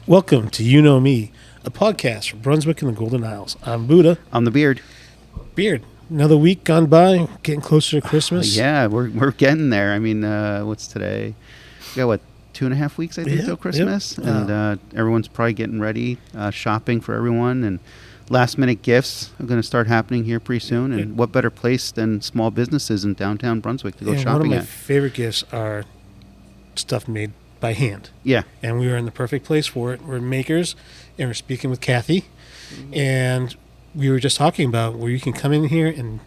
Welcome to You Know Me, a podcast from Brunswick and the Golden Isles. I'm Buddha. I'm the Beard. Beard, another week gone by, getting closer to Christmas. Yeah, we're getting there. I mean, what's today? We got, 2.5 weeks, I think, till Christmas? Yep. And everyone's probably getting ready, shopping for everyone. And last-minute gifts are going to start happening here pretty soon. And what better place than small businesses in downtown Brunswick to go shopping at? One of my favorite gifts are stuff made by hand. Yeah. And we were in the perfect place for it. We're makers, and we're speaking with Kathy. Mm-hmm. And we were just talking about where you can come in here and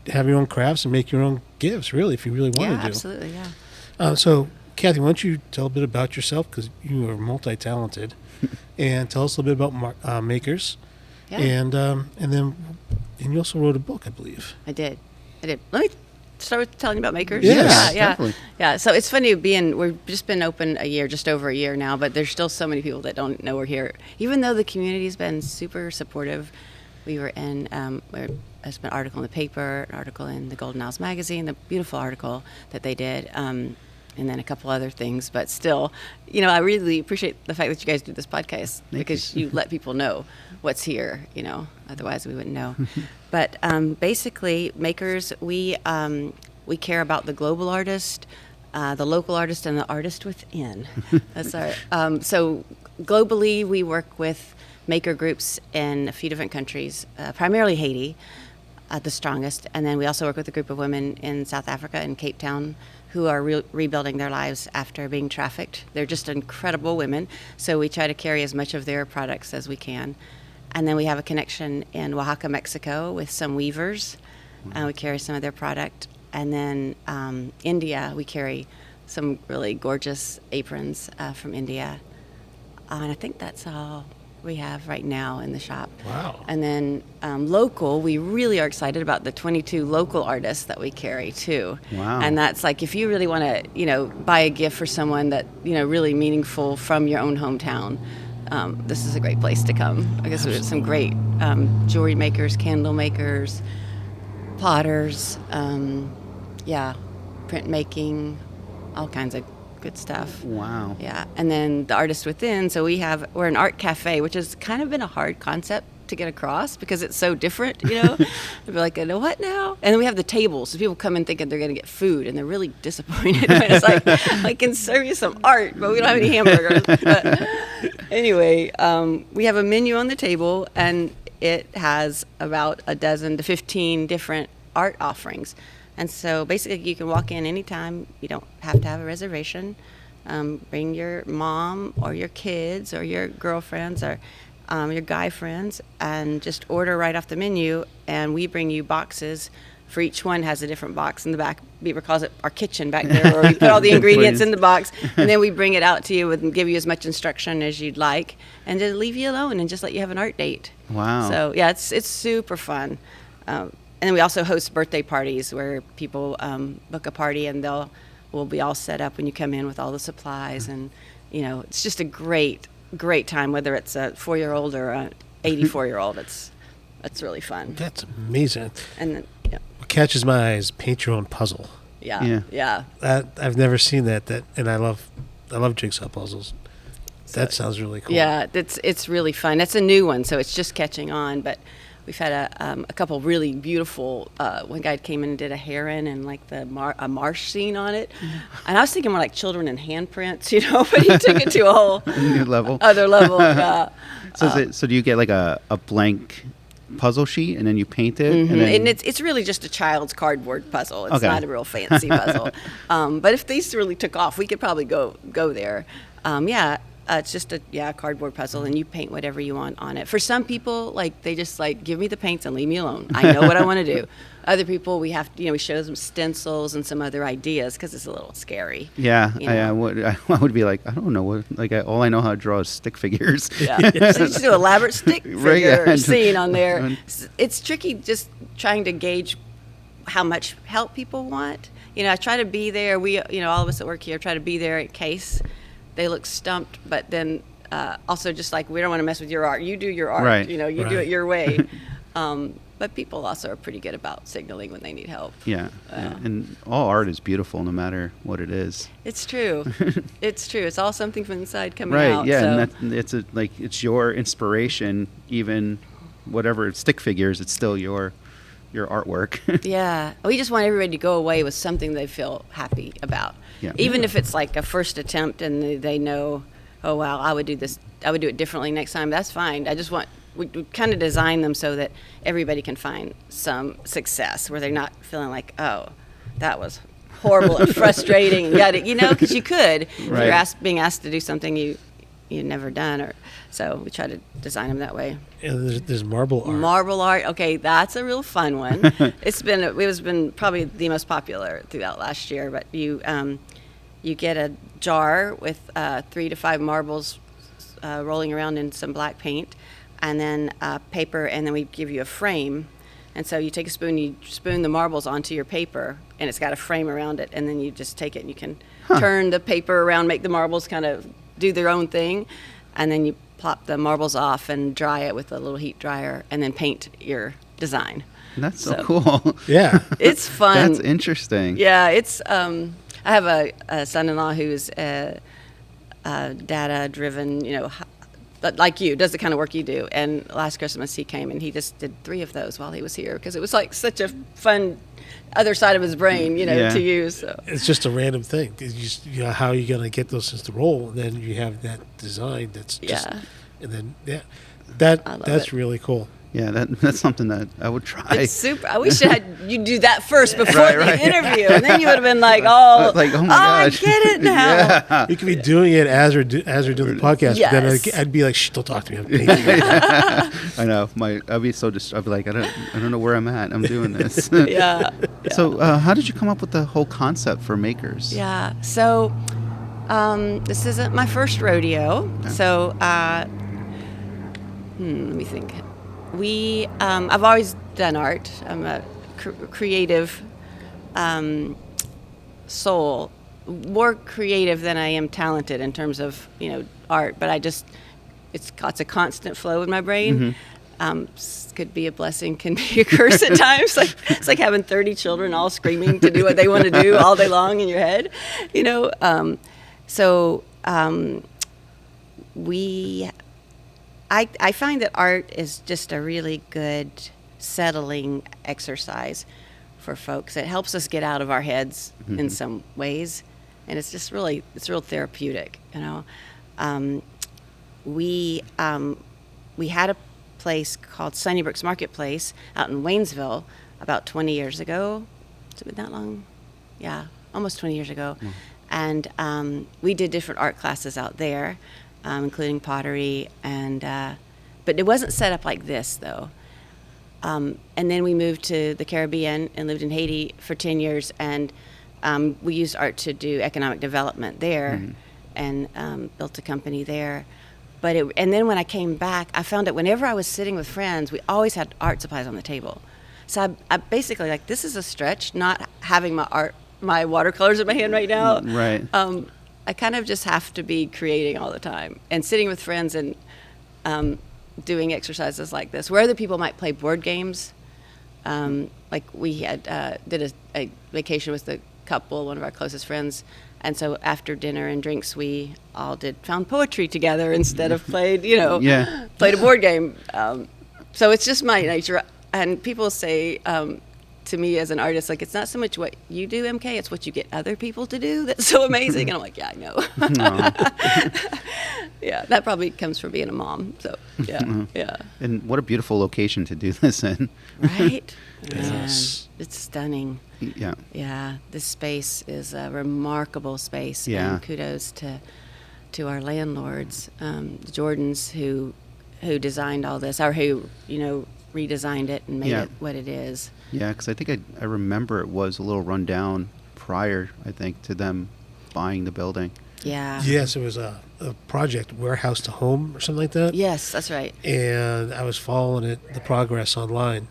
have your own crafts and make your own gifts, really, if you really want to do. Absolutely, yeah. So, Kathy, why don't you tell a bit about yourself, because you are multi-talented, and tell us a little bit about makers. Yeah. And you also wrote a book, I believe. I did. Let me start with telling you about makers. Yes, definitely. Yeah. So it's funny we've just been open just over a year now, but there's still so many people that don't know we're here. Even though the community's been super supportive, we were in, there's been an article in the paper, an article in the Golden Isles magazine, the beautiful article that they did, and then a couple other things. But still, I really appreciate the fact that you guys do this podcast because you let people know what's here, otherwise we wouldn't know. But basically, makers, we care about the global artist, the local artist, and the artist within. That's our, so globally, we work with maker groups in a few different countries, primarily Haiti, the strongest. And then we also work with a group of women in South Africa, in Cape Town, who are rebuilding their lives after being trafficked. They're just incredible women. So we try to carry as much of their products as we can. And then we have a connection in Oaxaca, Mexico with some weavers. We carry some of their product. And then India, we carry some really gorgeous aprons from India. And I think that's all we have right now in the shop. Wow. And then local, we really are excited about the 22 local artists that we carry too. Wow. And that's like, if you really want to, buy a gift for someone that, really meaningful from your own hometown, this is a great place to come. I guess there's some great jewelry makers, candle makers, potters, printmaking, all kinds of good stuff. Wow. Yeah. And then the artist within, so we're an art cafe, which has kind of been a hard concept to get across because it's so different, They'd be like, what now? And then we have the tables, so people come in thinking they're going to get food, and they're really disappointed when it's like, I can serve you some art, but we don't have any hamburgers. But anyway, we have a menu on the table, and it has about a dozen to 15 different art offerings. And so basically you can walk in anytime. You don't have to have a reservation. Bring your mom or your kids or your girlfriends or your guy friends and just order right off the menu. And we bring you boxes. For each one has a different box in the back. Beaver calls it our kitchen back there, where we put all the ingredients in the box. And then we bring it out to you and give you as much instruction as you'd like. And just leave you alone and just let you have an art date. Wow. So, yeah, it's super fun. And then we also host birthday parties where people book a party and we'll be all set up when you come in with all the supplies. And, it's just a great, great time, whether it's a 4-year-old or a 84-year-old. It's really fun. That's amazing. And then, What catches my eye is paint your own puzzle. Yeah. I've never seen that, and I love jigsaw puzzles. That sounds really cool. Yeah, it's really fun. It's a new one, so it's just catching on, but we've had a couple really beautiful, one guy came in and did a heron and like a marsh scene on it. And I was thinking more like children in handprints, but he took it to a whole new level. Other level. Yeah. So do you get like a blank puzzle sheet and then you paint it? Mm-hmm. And it's really just a child's cardboard puzzle. It's Okay. not a real fancy puzzle. But if these really took off, we could probably go there. It's just a cardboard puzzle, and you paint whatever you want on it. For some people, they just give me the paints and leave me alone. I know what I want to do. Other people, we have to, we show them stencils and some other ideas because it's a little scary. Yeah, I would be like, I don't know what. All I know how to draw is stick figures. Yeah, so you just do elaborate stick figure scene on there. It's tricky just trying to gauge how much help people want. I try to be there. We, all of us that work here try to be there in case they look stumped, but then also just we don't want to mess with your art. You do your art, right. You do it your way. but people also are pretty good about signaling when they need help. Yeah. And all art is beautiful no matter what it is. It's true. It's true. It's all something from inside coming Right, out. yeah, so. and it's your inspiration, even whatever it's stick figures, it's still your artwork. Yeah, we just want everybody to go away with something they feel happy about. Yeah. Even if it's like a first attempt and they know, oh wow, I would do it differently next time. That's fine. I just want we kind of design them so that everybody can find some success where they're not feeling like, oh, that was horrible and frustrating. And because you could if Right. you're being asked to do something you never done, or so we try to design them that way. And there's marble art. Marble art, okay, that's a real fun one. It was been probably the most popular throughout last year. But you get a jar with 3 to 5 marbles rolling around in some black paint, and then paper, and then we give you a frame. And so you take a spoon, you spoon the marbles onto your paper, and it's got a frame around it, and then you just take it and you can turn the paper around, make the marbles kind of do their own thing, and then you plop the marbles off and dry it with a little heat dryer, and then paint your design. That's so cool. Yeah. It's fun. That's interesting. Yeah, it's. I have a son-in-law who's data-driven, like you, does the kind of work you do. And last Christmas he came and he just did 3 of those while he was here because it was like such a fun other side of his brain, Yeah. to use. So. It's just a random thing. It's just, how are you going to get those things to roll? And then you have that design that's just, and then, that's it. really cool. Yeah, that's something that I would try. It's super. I wish you do that first before Right, the right. interview, and then you would have been like, "Oh, Like, oh my I gosh." get it now." Yeah. You could be doing it as we're doing the podcast, but then Yes. I'd be like, "Shh, don't talk to me." I'm painting." I know. I'd be so I'd be like, I don't know where I'm at. I'm doing this. Yeah. So, how did you come up with the whole concept for Makers? Yeah. So, this isn't my first rodeo. So, let me think. I've always done art. I'm a creative soul, more creative than I am talented in terms of art. But it's a constant flow in my brain. Could be a blessing, can be a curse at times. It's like having 30 children all screaming to do what they want to do all day long in your head, I find that art is just a really good settling exercise for folks. It helps us get out of our heads in some ways, and it's just it's real therapeutic. We had a place called Sunnybrook's Marketplace out in Waynesville about 20 years ago. Has it been that long? Yeah, almost 20 years ago. And we did different art classes out there, including pottery, but it wasn't set up like this, though. And then we moved to the Caribbean and lived in Haiti for 10 years, and we used art to do economic development there, and built a company there. And then when I came back, I found that whenever I was sitting with friends, we always had art supplies on the table. So I basically, this is a stretch, not having my watercolors in my hand right now. Right. I kind of just have to be creating all the time and sitting with friends and doing exercises like this where other people might play board games. Like we had did a vacation with the couple, one of our closest friends, and so after dinner and drinks we all found poetry together instead of played played a board game. So it's just my nature. And people say to me as an artist, it's not so much what you do, MK, it's what you get other people to do that's so amazing. And I'm like, yeah, I know. Yeah, that probably comes from being a mom. So, yeah. And what a beautiful location to do this in. Right? Yes. Man, it's stunning. Yeah. Yeah, this space is a remarkable space. Yeah. And kudos to our landlords, the Jordans, who designed all this, or who, redesigned it and made it what it is. Yeah, because I think I remember it was a little run down prior, I think, to them buying the building. Yeah. Yes, it was a project, Warehouse to Home or something like that. Yes, that's right. And I was following the progress online.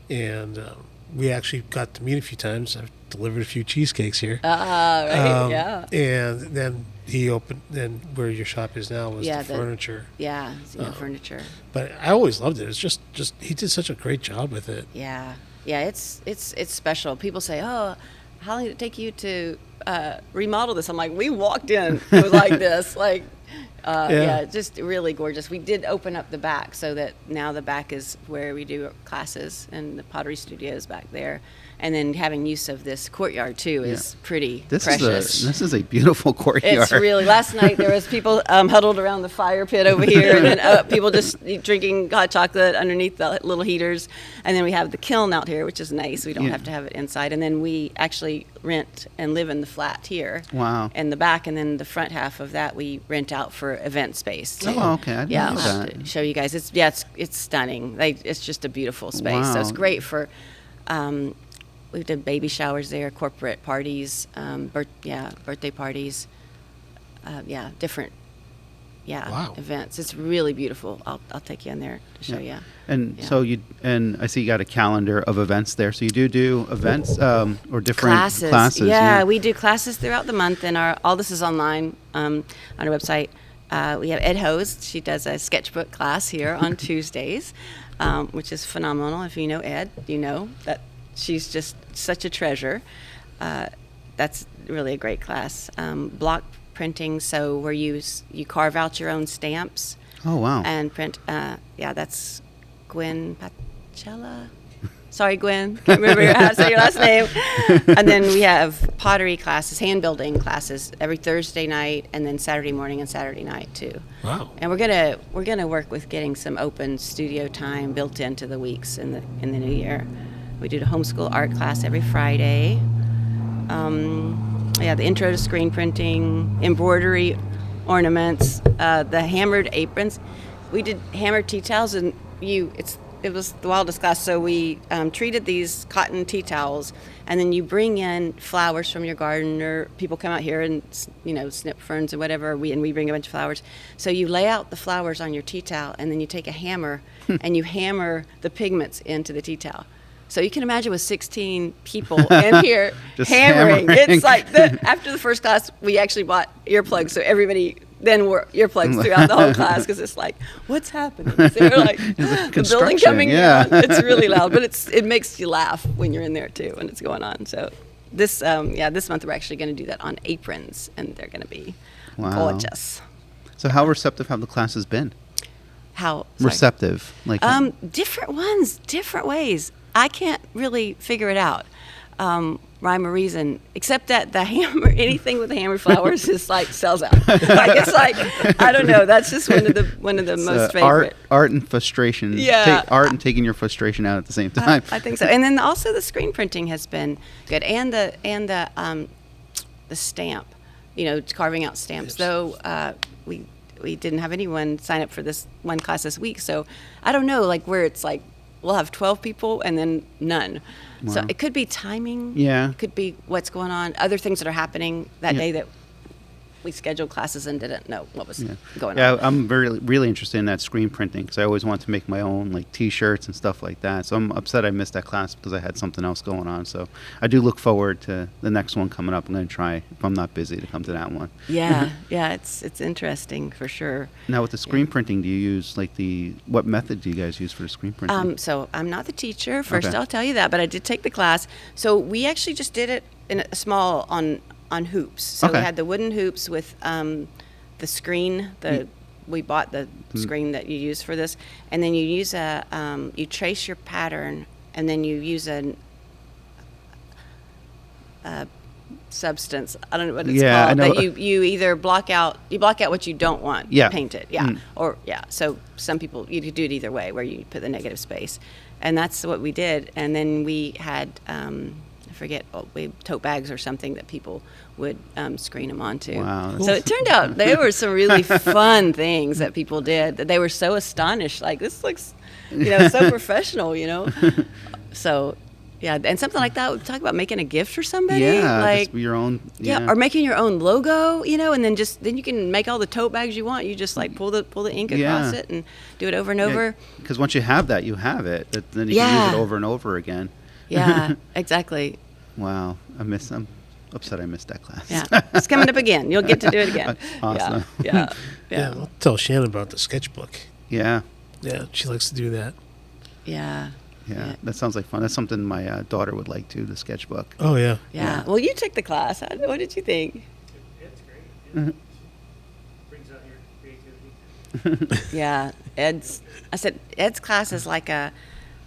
And we actually got to meet a few times. I've delivered a few cheesecakes here. Right, yeah. And then he opened. Then where your shop is now was the furniture. Yeah, furniture. But I always loved it. It's just he did such a great job with it. Yeah, it's special. People say, "Oh, how long did it take you to remodel this?" I'm like, "We walked in, it was like this, like." Just really gorgeous. We did open up the back so that now the back is where we do classes, and the pottery studio is back there. And then having use of this courtyard too is pretty precious. This is a beautiful courtyard. It's really. Last night there was people huddled around the fire pit over here, and then people just drinking hot chocolate underneath the little heaters. And then we have the kiln out here, which is nice. We don't have to have it inside. And then we actually rent and live in the flat here. Wow. In the back, and then the front half of that we rent out for event space too. Oh, okay. I didn't know I'll have that. to show you guys. It's stunning. Like, it's just a beautiful space. So it's great for. We've done baby showers there, corporate parties, birthday parties, different, events. It's really beautiful. I'll take you in there to show you. And so I see you got a calendar of events there. So you do events or different classes. Yeah, we do classes throughout the month, and all this is online on our website. We have Ed Hose. She does a sketchbook class here on Tuesdays, which is phenomenal. If you know Ed, you know that. She's just such a treasure. That's really a great class. Block printing, so where you carve out your own stamps. Oh, wow. And print. That's Gwen Pacella. Sorry, Gwen. Can't remember how to say your last name. And then we have pottery classes, hand building classes every Thursday night, and then Saturday morning and Saturday night too. Wow. And we're gonna work with getting some open studio time built into the weeks in the new year. We do the homeschool art class every Friday. The intro to screen printing, embroidery, ornaments, the hammered aprons. We did hammered tea towels, and it was the wildest class. So we treated these cotton tea towels, and then you bring in flowers from your garden, or people come out here and snip ferns or whatever. We bring a bunch of flowers. So you lay out the flowers on your tea towel, and then you take a hammer and you hammer the pigments into the tea towel. So you can imagine with 16 people in here hammering. It's like after the first class, we actually bought earplugs, so everybody then wore earplugs throughout the whole class, because it's like, what's happening? So they're like, the building coming down. It's really loud, but it makes you laugh when you're in there too, when it's going on. So this month we're actually going to do that on aprons, and they're going to be gorgeous. So how receptive have the classes been? How receptive? Like different ones, different ways. I can't really figure it out, rhyme or reason, except that the hammer, anything with the hammered flowers is like sells out. It's like, I don't know. That's just one of the most favorite. Art and frustration. Yeah. Art and taking your frustration out at the same time. I think so. And then also the screen printing has been good, and the stamp, carving out stamps. Though we didn't have anyone sign up for this one class this week, so I don't know, like where it's like. We'll have 12 people and then none. Wow. So it could be timing. Yeah. It could be what's going on. Other things that are happening that day that we scheduled classes and didn't know what was going on. Yeah, I'm really interested in that screen printing, because I always wanted to make my own like T-shirts and stuff like that. So I'm upset I missed that class because I had something else going on. So I do look forward to the next one coming up. I'm going to try, if I'm not busy, to come to that one. Yeah, it's interesting for sure. Now with the screen printing, do you use what method do you guys use for the screen printing? So I'm not the teacher. First, Okay. I'll tell you that, but I did take the class. So we actually just did it in a small on hoops. So we had the wooden hoops with the screen. We bought the screen that you use for this, and then you use you trace your pattern, and then you use a substance. I don't know what it's called. That you either block out what you don't want painted. So some people, you could do it either way, where you put the negative space, and that's what we did. And then we had tote bags or something that people would screen them onto. Wow. So it turned out there were some really fun things that people did that they were so astonished, like, this looks so professional, So yeah, and something like that, we talk about making a gift for somebody, like your own, or making your own logo, and then you can make all the tote bags you want. You just like pull the ink across it and do it over and over. Because once you have that, you have it. Then you can use it over and over again. Yeah, exactly. Wow. I'm upset I missed that class. Yeah, it's coming up again. You'll get to do it again. Awesome. Yeah. Yeah, I'll tell Shannon about the sketchbook. Yeah. Yeah, she likes to do that. Yeah. Yeah. That sounds like fun. That's something my daughter would like too, the sketchbook. Oh, yeah. Yeah. Well, you took the class. What did you think? It's great. It brings out your creativity. Yeah. I said, Ed's class is like a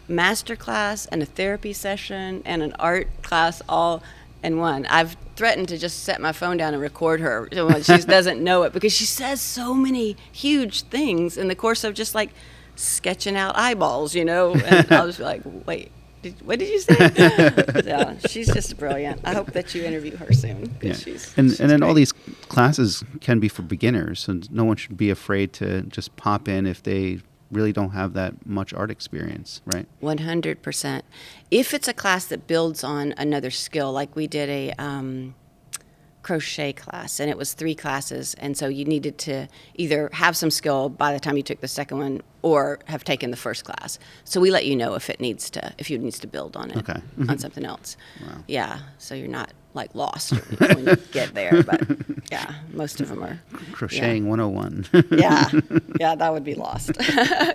master class and a therapy session and an art class all in one. I've threatened to just set my phone down and record her when she doesn't know it, because she says so many huge things in the course of just like sketching out eyeballs, and I'll just be like, wait, what did you say? Yeah, she's just brilliant. I hope that you interview her soon. 'Cause Yeah. she's And then all great. these classes can be for beginners, and no one should be afraid to just pop in if they really don't have that much art experience, right? 100%. If it's a class that builds on another skill, like we did a crochet class, and it was 3 classes, and so you needed to either have some skill by the time you took the second one or have taken the first class. So we let you know if you needs to build on it, Okay. on something else. Wow. Yeah, so you're not like lost when you get there, but yeah, most of them are. Crocheting 101. Yeah, that would be lost,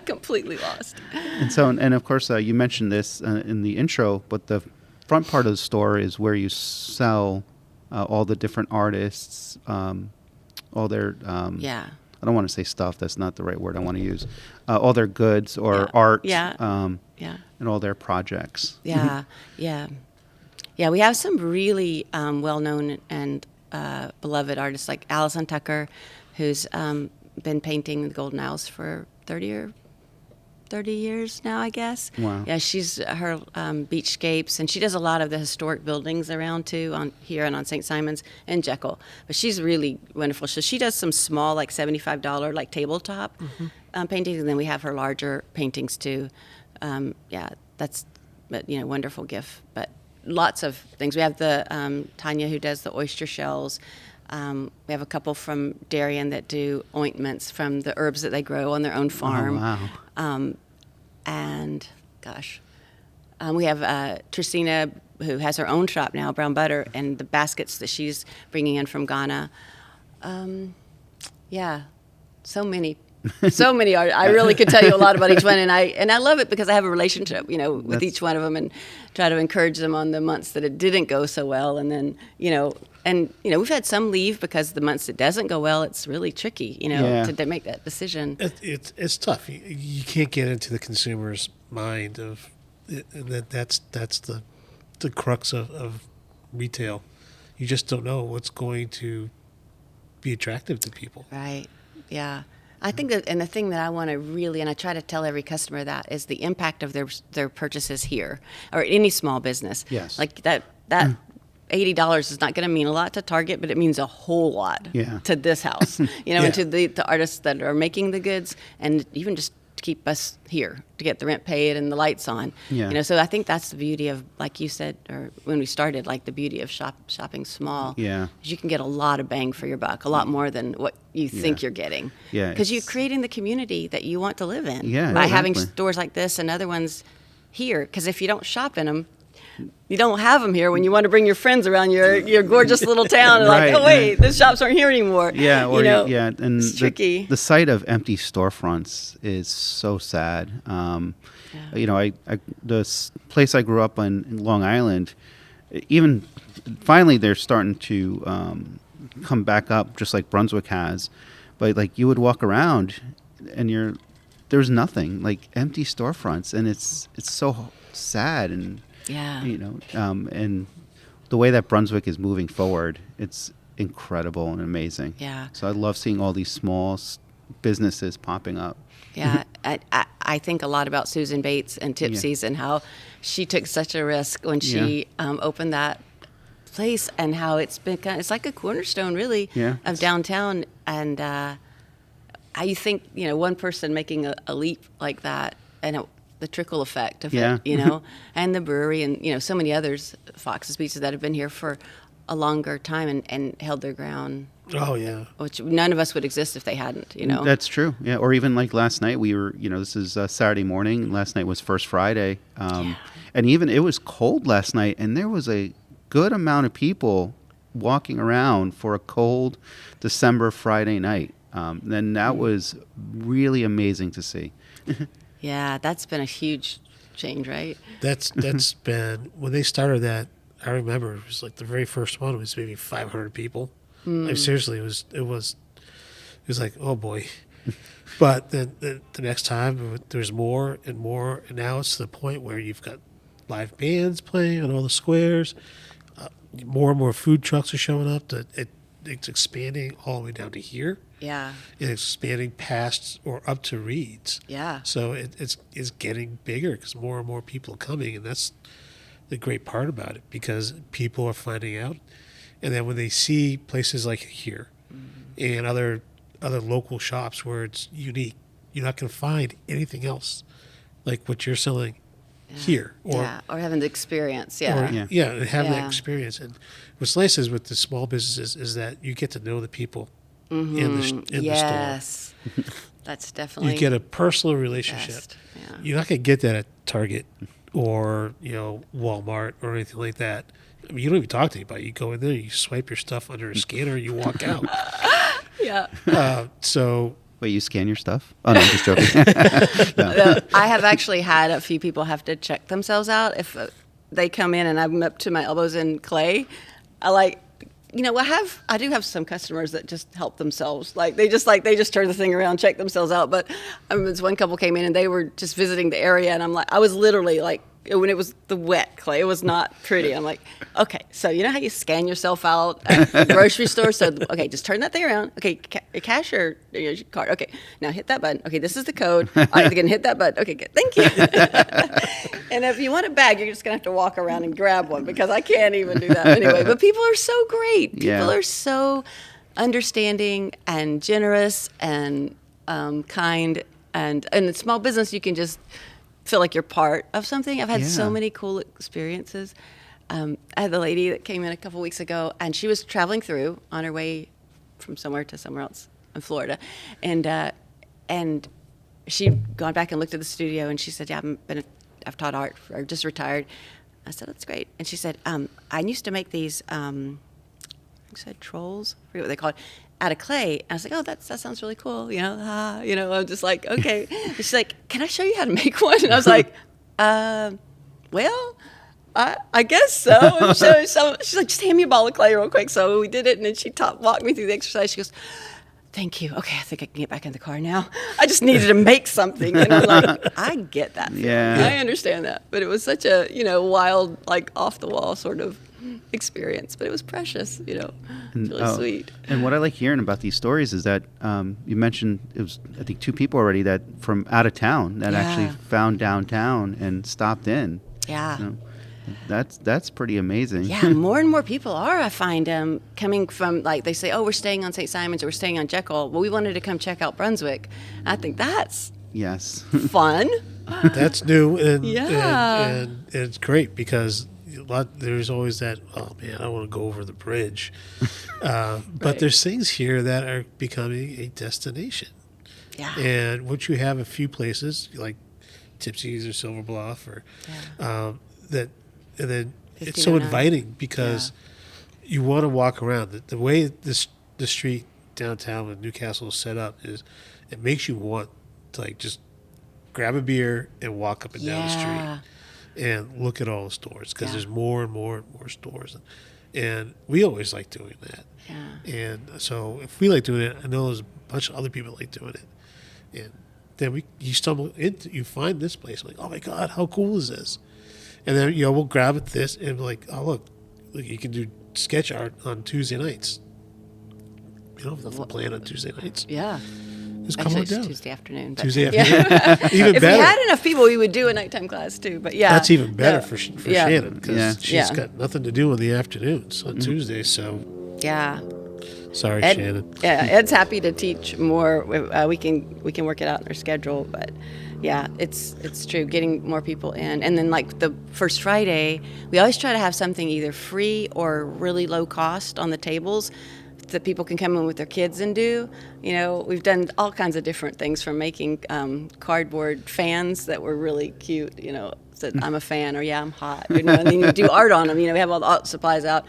completely lost. And so, and of course, you mentioned this in the intro, but the front part of the store is where you sell all the different artists, all their, Yeah. I don't want to say stuff, that's not the right word I want to use, all their goods or art, Yeah. and all their projects. Yeah, yeah. Yeah, we have some really well-known and beloved artists like Alison Tucker, who's been painting the Golden Isles for 30 years now, I guess. Wow. Yeah, she's her beachscapes, and she does a lot of the historic buildings around too, on here and on St. Simon's and Jekyll. But she's really wonderful. So she does some small, like $75, like tabletop paintings, and then we have her larger paintings too. Yeah, that's wonderful gift. But lots of things. We have the Tanya who does the oyster shells. We have a couple from Darien that do ointments from the herbs that they grow on their own farm. Oh, wow. And gosh, we have Tricina, who has her own shop now, Brown Butter, and the baskets that she's bringing in from Ghana. Yeah, so many art. I really could tell you a lot about each one, and I love it because I have a relationship, with each one of them, and try to encourage them on the months that it didn't go so well, and then we've had some leave because the months it doesn't go well, it's really tricky, to make that decision. It's tough. You can't get into the consumer's mind of that's the crux of retail. You just don't know what's going to be attractive to people. Right. Yeah. I think that, and the thing that I want to really, and I try to tell every customer that, is the impact of their purchases here, or any small business. Yes. Like that $80 is not going to mean a lot to Target, but it means a whole lot to this house, and to the artists that are making the goods, and even just to keep us here, to get the rent paid and the lights on. Yeah. So I think that's the beauty of, like you said, or when we started, like the beauty of shopping small. Yeah. You can get a lot of bang for your buck, a lot more than what you think you're getting. Yeah, Because you're creating the community that you want to live in. Yeah, by having exactly. stores like this and other ones here. Because if you don't shop in them, you don't have them here when you want to bring your friends around your gorgeous little town. And Right, like, oh wait, the shops aren't here anymore. Yeah, or and it's tricky. The sight of empty storefronts is so sad. The place I grew up in Long Island, even finally they're starting to come back up, just like Brunswick has. But like you would walk around, and there's nothing, like empty storefronts, and it's so sad. And Yeah. and the way that Brunswick is moving forward, it's incredible and amazing. Yeah. So I love seeing all these small businesses popping up. Yeah, I think a lot about Susan Bates and Tipsy's and how she took such a risk when she opened that place, and how it's been it's like a cornerstone really of downtown. And how you think one person making a leap like that, and the trickle effect of it, and the brewery, and so many others, Fox's Pizza, that have been here for a longer time and held their ground. Oh, yeah. Which none of us would exist if they hadn't, That's true. Yeah. Or even like last night, we were, this is Saturday morning. Last night was First Friday. And even it was cold last night, and there was a good amount of people walking around for a cold December Friday night. And that was really amazing to see. Yeah, that's been a huge change, right? That's been when they started that. I remember it was like the very first one was maybe 500 people. Like, seriously, it was like, oh boy. But then the next time there's more and more, and now it's to the point where you've got live bands playing on all the squares. More and more food trucks are showing up. It's expanding all the way down to here. Yeah. And expanding past or up to Reed's. Yeah. So it's getting bigger because more and more people are coming, and that's the great part about it, because people are finding out, and then when they see places like here and other local shops where it's unique, you're not going to find anything else like what you're selling here, or having the experience. and having that Yeah. experience. And what's nice is with the small businesses is that you get to know the people in the store. Yes. That's definitely You get a personal relationship. best. Yeah. You're not going to get that at Target or Walmart or anything like that. I mean, you don't even talk to anybody. You go in there, you swipe your stuff under a scanner, you walk out. Yeah. So Wait, you scan your stuff? Oh, no, I'm just joking. I have actually had a few people have to check themselves out if they come in and I'm up to my elbows in clay. I do have some customers that just help themselves. They just turn the thing around, check themselves out. But this one couple came in and they were just visiting the area, and I was literally like, when it was the wet clay, it was not pretty. I'm like, okay, so you know how you scan yourself out at the grocery store? So, okay, just turn that thing around. Okay, cash or your card. Okay, now hit that button. Okay, this is the code. All right, again, hit that button. Okay, good. Thank you. And if you want a bag, you're just going to have to walk around and grab one, because I can't even do that anyway. But people are so great. People are so understanding and generous and kind. And in small business, you can just feel like you're part of something. I've had so many cool experiences. I had the lady that came in a couple weeks ago, and she was traveling through on her way from somewhere to somewhere else in Florida, and she'd gone back and looked at the studio, and she said, "Yeah, I've taught art, or just retired." I said, "That's great." And she said, "I used to make these, I think she said trolls, I forget what they called, out of clay." And I was like, "Oh, that sounds really cool." I'm just like, okay. And she's like, "Can I show you how to make one?" And I was like, well, I guess so. And so she's like, "Just hand me a ball of clay real quick." So we did it, and then she walked me through the exercise. She goes, "Thank you. Okay, I think I can get back in the car now. I just needed to make something." And I'm like, I get that. Yeah. I understand that. But it was such a, wild, off the wall sort of experience. But it was precious, It's really sweet. And what I like hearing about these stories is that you mentioned it was, I think, 2 people already that from out of town that actually found downtown and stopped in. Yeah. That's pretty amazing. Yeah, more and more people are, I find, coming from, they say, "Oh, we're staying on St. Simon's, or we're staying on Jekyll." Well, we wanted to come check out Brunswick. I think that's Yes. fun. that's new, and it's great because there's always that, "Oh man, I want to go over the bridge," but there's things here that are becoming a destination. Yeah. And once you have a few places like Tipsy's or Silver Bluff, or and then it's so 1509. inviting because you want to walk around. The way the street downtown in Newcastle is set up is it makes you want to just grab a beer and walk up and down the street and look at all the stores, because there's more and more and more stores. And we always like doing that. Yeah. And so if we like doing it, I know there's a bunch of other people that like doing it. And then you find this place, like, "Oh my God, how cool is this?" And then, we'll grab at this and be like, "Oh, look, you can do sketch art on Tuesday nights." You don't have nothing planned on Tuesday nights. Yeah. Just come Actually, on it's down. Tuesday afternoon. But Tuesday afternoon. Even if better. we had enough people, we would do a nighttime class too. But yeah. That's even better for Shannon, because she's Yeah. got nothing to do in the afternoons on Tuesday. So, Yeah. sorry, Ed, Shannon. Yeah, Ed's happy to teach more. We can work it out in our schedule, but yeah, it's true. Getting more people in, and then the first Friday, we always try to have something either free or really low cost on the tables. that people can come in with their kids and do. You know, we've done all kinds of different things, from making cardboard fans that were really cute, you know, said I'm a fan, or yeah, I'm hot, you know, and then you do art on them. You know, we have all the art supplies out.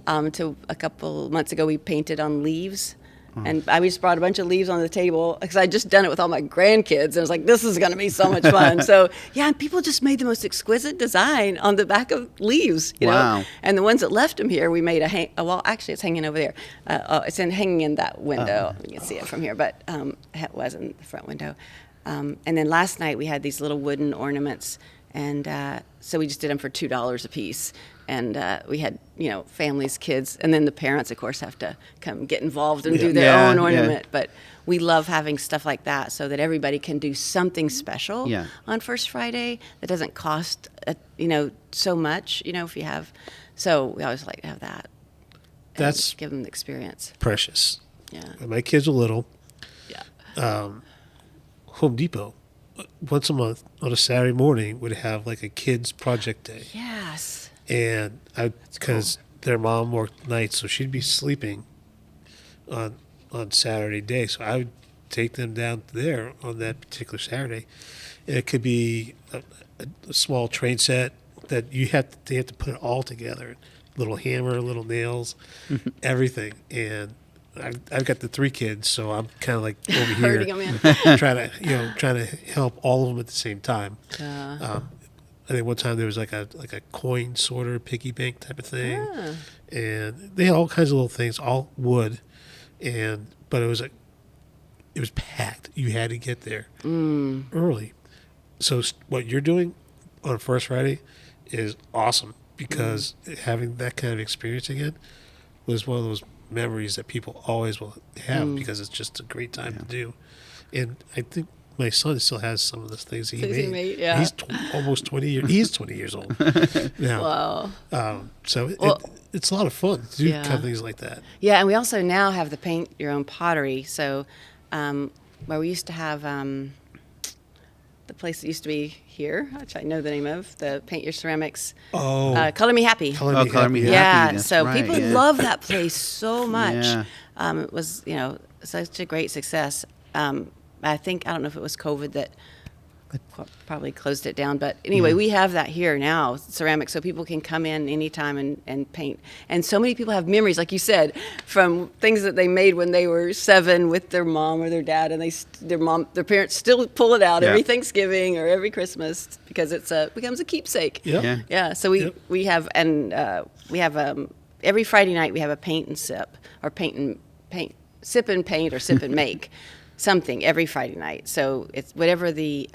To a couple months ago, we painted on leaves. And I just brought a bunch of leaves on the table because I'd just done it with all my grandkids. And I was like, this is going to be so much fun. So, yeah, and people just made the most exquisite design on the back of leaves, you know. And the ones that left them here, we made well, actually, it's hanging over there. It's hanging in that window. You can see it from here, but it was in the front window. And then last night, we had these little wooden ornaments. And so we just did them for $2 a piece. And we had, you know, families, kids, and then the parents, of course, have to come get involved and do their own ornament. But we love having stuff like that so that everybody can do something special on First Friday that doesn't cost, you know, so much, you know, if you have. So we always like to have that. That's give them the experience. Precious. Yeah. When my kids were little, Home Depot, once a month on a Saturday morning, would have like a kids project day. Yes. And because their mom worked nights, so she'd be sleeping on Saturday day. So I would take them down there on that particular Saturday. And it could be a small train set that they have to put it all together. Little hammer, little nails, everything. And I've got the 3 kids, so I'm kind of like over here Herding them in. trying to help all of them at the same time. I think one time there was like a coin sorter, piggy bank type of thing, and they had all kinds of little things, all wood, but it was packed. You had to get there early. So what you're doing on First Friday is awesome, because having that kind of experience again was one of those memories that people always will have, because it's just a great time to do. And I think my son still has some of the things he made. Yeah. He's almost 20 years. He's 20 years old now. Wow. So it's a lot of fun to do kind of things like that. Yeah, and we also now have the paint your own pottery. So where we used to have the place that used to be here, which I know the name of, the Paint Your Ceramics. Color Me Happy. Color Me Happy. Yeah, That's so right, people love that place so much. It was, you know, such a great success. I don't know if it was COVID that probably closed it down. But anyway, we have that here now, ceramics, so people can come in anytime and paint. And so many people have memories, like you said, from things that they made when they were 7 with their mom or their dad, and their parents still pull it out every Thanksgiving or every Christmas because becomes a keepsake. Yeah. So we have every Friday night we have a paint and sip, or sip and paint or sip and make. Something every Friday night. So it's whatever the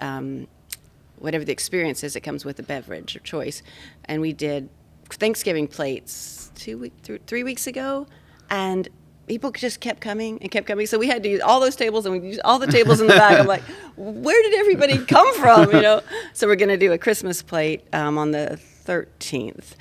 experience is, it comes with a beverage or choice. And we did Thanksgiving plates 3 weeks ago, and people just kept coming and kept coming. So we had to use all those tables, and we used all the tables in the back. I'm like, where did everybody come from? You know. So we're going to do a Christmas plate on the 13th,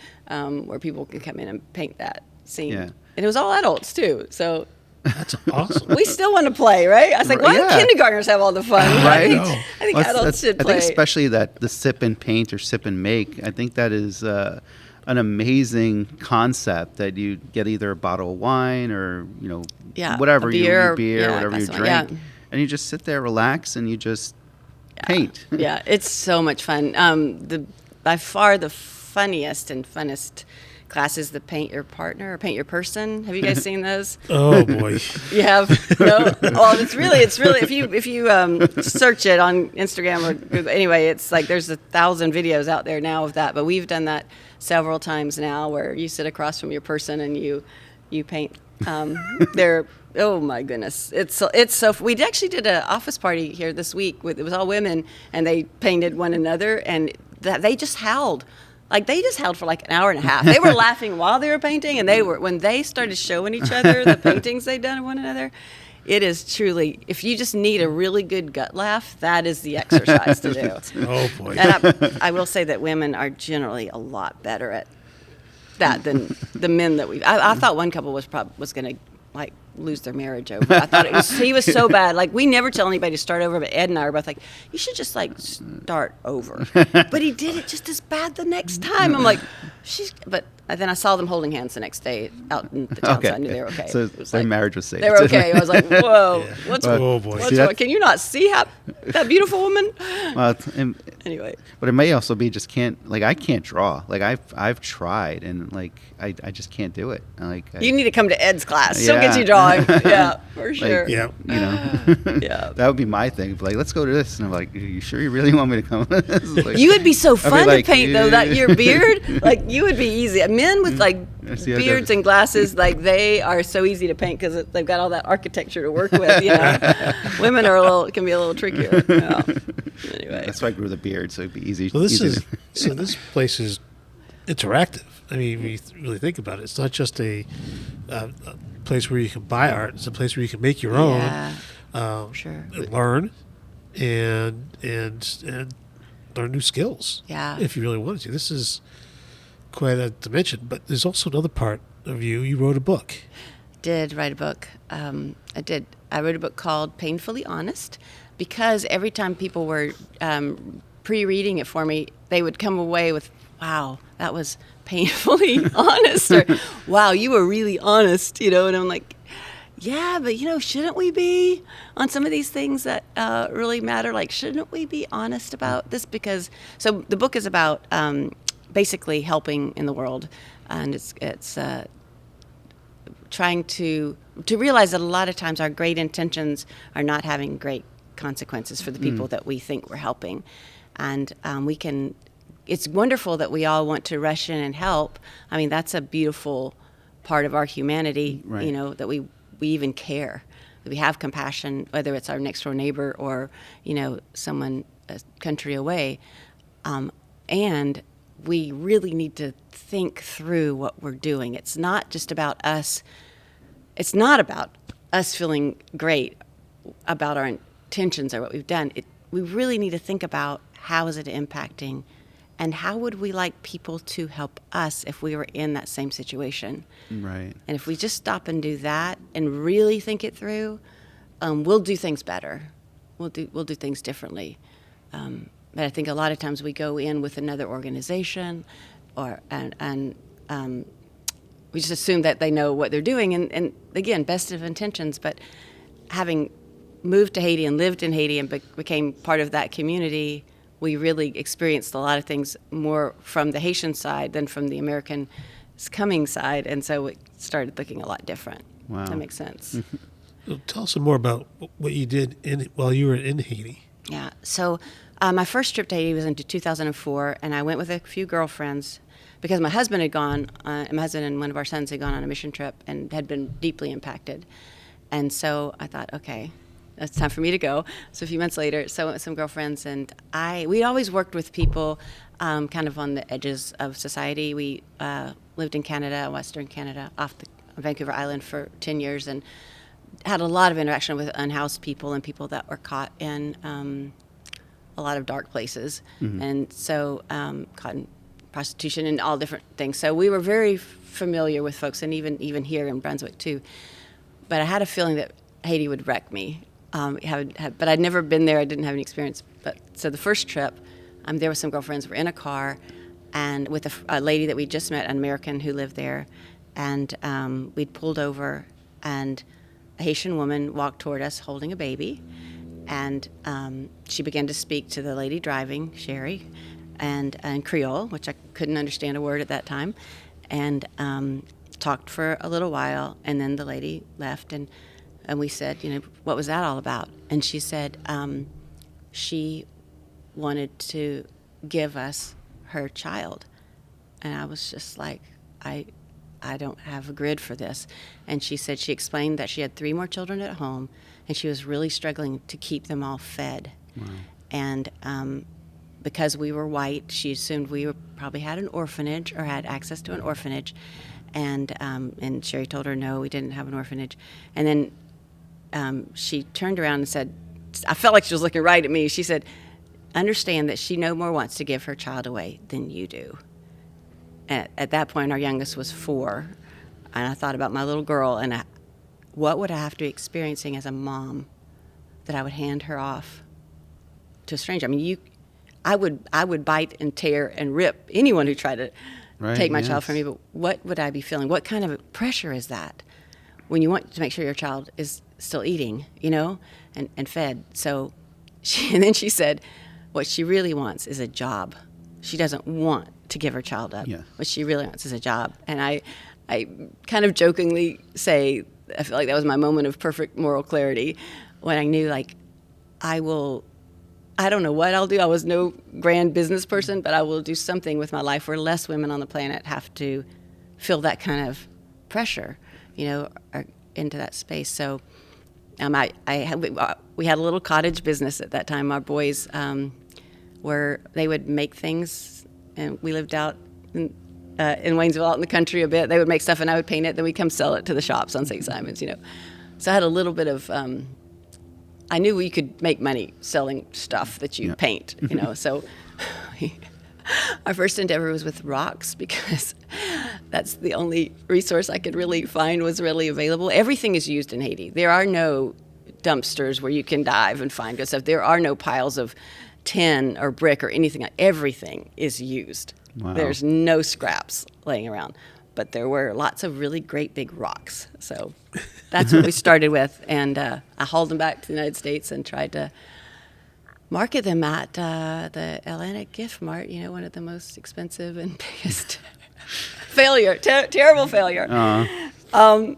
where people can come in and paint that scene. And it was all adults too. So. That's awesome. We still want to play, right? I was like, why do kindergartners have all the fun? Right. I think adults should play. I think especially that the sip and paint or sip and make, I think that is an amazing concept, that you get either a bottle of wine or, you know, whatever, beer, whatever you drink. And you just sit there, relax, and you just paint. Yeah, it's so much fun. By far the funniest and funnest class is the Paint Your Partner or Paint Your Person. Have you guys seen those? Oh boy. You have? No? Well, it's really if you search it on Instagram or Google, anyway, it's like there's 1,000 videos out there now of that, but we've done that several times now, where you sit across from your person and you paint oh my goodness, it's so. We actually did an office party here this week it was all women, and they painted one another, and they just howled. Like, they just held for like an hour and a half. They were laughing while they were painting, and when they started showing each other the paintings they'd done of one another, it is truly, if you just need a really good gut laugh, that is the exercise to do. Oh boy. And I will say that women are generally a lot better at that than the men that I thought one couple was going to like lose their marriage over. I thought he was so bad. Like, we never tell anybody to start over, but Ed and I were both like, you should just like start over. But he did it just as bad the next time. I'm like, but then I saw them holding hands the next day out in the town, so I knew they were okay. So It was their like, marriage was saved. they were okay. I was like, whoa, what's Oh, boy. what's See, wrong? that's- Can you not see that beautiful woman? Well, Anyway, but it may also be just can't, like, I can't draw. Like, I've tried, and like I just can't do it. you need to come to Ed's class. She'll get Yeah. you drawing. Yeah, for like, sure. Yeah. you know, Yeah. that would be my thing. But like, let's go to this, and I'm like, you sure you really want me to come? Like, You would be so I'd be fun like, to paint, though. That your beard, like you would be easy. Men with like See, I beards don't- and glasses, like they are so easy to paint because they've got all that architecture to work with. You know, women can be a little trickier. Yeah. Anyway, That's why I grew the beard, so it'd be easy. So this easy is to- this place is interactive. I mean, if you really think about it, it's not just a place where you can buy art. It's a place where you can make your own, Yeah, sure. and learn, and learn new skills. Yeah. If you really wanted to, this is quite a dimension. But there's also another part of you. You wrote a book. Did write a book. I did. I wrote a book called Painfully Honest because every time people were pre-reading it for me, they would come away with, wow, that was painfully honest, or wow, you were really honest, you know, and I'm like, yeah, but you know, shouldn't we be on some of these things that really matter? Like, shouldn't we be honest about this? Because, so the book is about basically helping in the world, and it's trying to realize that a lot of times our great intentions are not having great consequences for the people that we think we're helping. And it's wonderful that we all want to rush in and help. I mean, that's a beautiful part of our humanity, Right. you know, that we even care, that we have compassion, whether it's our next door neighbor or, you know, someone a country away. And we really need to think through what we're doing. It's not just about us. It's not about us feeling great about our intentions or what we've done. We really need to think about how is it impacting and how would we like people to help us if we were in that same situation. right. And if we just stop and do that and really think it through, we'll do things better. We'll do things differently. But I think a lot of times we go in with another organization, and we just assume that they know what they're doing. And again, best of intentions. But having moved to Haiti and lived in Haiti and became part of that community, we really experienced a lot of things more from the Haitian side than from the American coming side, and so it started looking a lot different. Wow. That makes sense. So tell us some more about what you did while you were in Haiti. Yeah. So my first trip to Haiti was in 2004, and I went with a few girlfriends because my husband had gone, my husband and one of our sons had gone on a mission trip and had been deeply impacted. And so I thought, okay, it's time for me to go. So a few months later, so I went with some girlfriends, and we'd always worked with people kind of on the edges of society. We lived in Canada, Western Canada, off the Vancouver Island for 10 years, and had a lot of interaction with unhoused people and people that were caught in a lot of dark places, and so caught in prostitution and all different things. So we were very familiar with folks, and even here in Brunswick too. But I had a feeling that Haiti would wreck me. But I'd never been there. I didn't have any experience. But so the first trip, I'm there with some girlfriends. We're in a car, and with a lady that we just met, an American who lived there, and we'd pulled over, and a Haitian woman walked toward us holding a baby, and she began to speak to the lady driving, Sherry, and Creole, which I couldn't understand a word at that time, and talked for a little while, and then the lady left, and we said, you know, what was that all about? And she said she wanted to give us her child. And I was just like, I don't have a grid for this. And she said, she explained that she had 3 more children at home, and she was really struggling to keep them all fed. Wow. And because we were white, she assumed we probably had an orphanage or had access to an orphanage. And Sherry told her, no, we didn't have an orphanage. And then she turned around and said, I felt like she was looking right at me. She said, understand that she no more wants to give her child away than you do. And at that point, our youngest was 4. And I thought about my little girl and what would I have to be experiencing as a mom that I would hand her off to a stranger. I mean, I would bite and tear and rip anyone who tried to take my yes. child from me, but what would I be feeling? What kind of pressure is that when you want to make sure your child is still eating, and fed? So and then she said, what she really wants is a job. She doesn't want to give her child up. Yeah. What she really wants is a job. And I kind of jokingly say, I feel like that was my moment of perfect moral clarity when I knew, like, I don't know what I'll do. I was no grand business person, but I will do something with my life where less women on the planet have to feel that kind of pressure, or into that space. So we had a little cottage business at that time. Our boys where they would make things, and we lived out in Waynesville, out in the country a bit. They would make stuff, and I would paint it. Then we'd come sell it to the shops on St. Simon's, So I had a little bit of. I knew you could make money selling stuff that you paint, So our first endeavor was with rocks because that's the only resource I could really find was readily available. Everything is used in Haiti. There are no dumpsters where you can dive and find good stuff. There are no piles of tin or brick or anything. Everything is used. Wow. There's no scraps laying around. But there were lots of really great big rocks. So that's what we started with. And I hauled them back to the United States and tried to market them at the Atlantic Gift Mart, one of the most expensive and biggest failure, terrible failure. And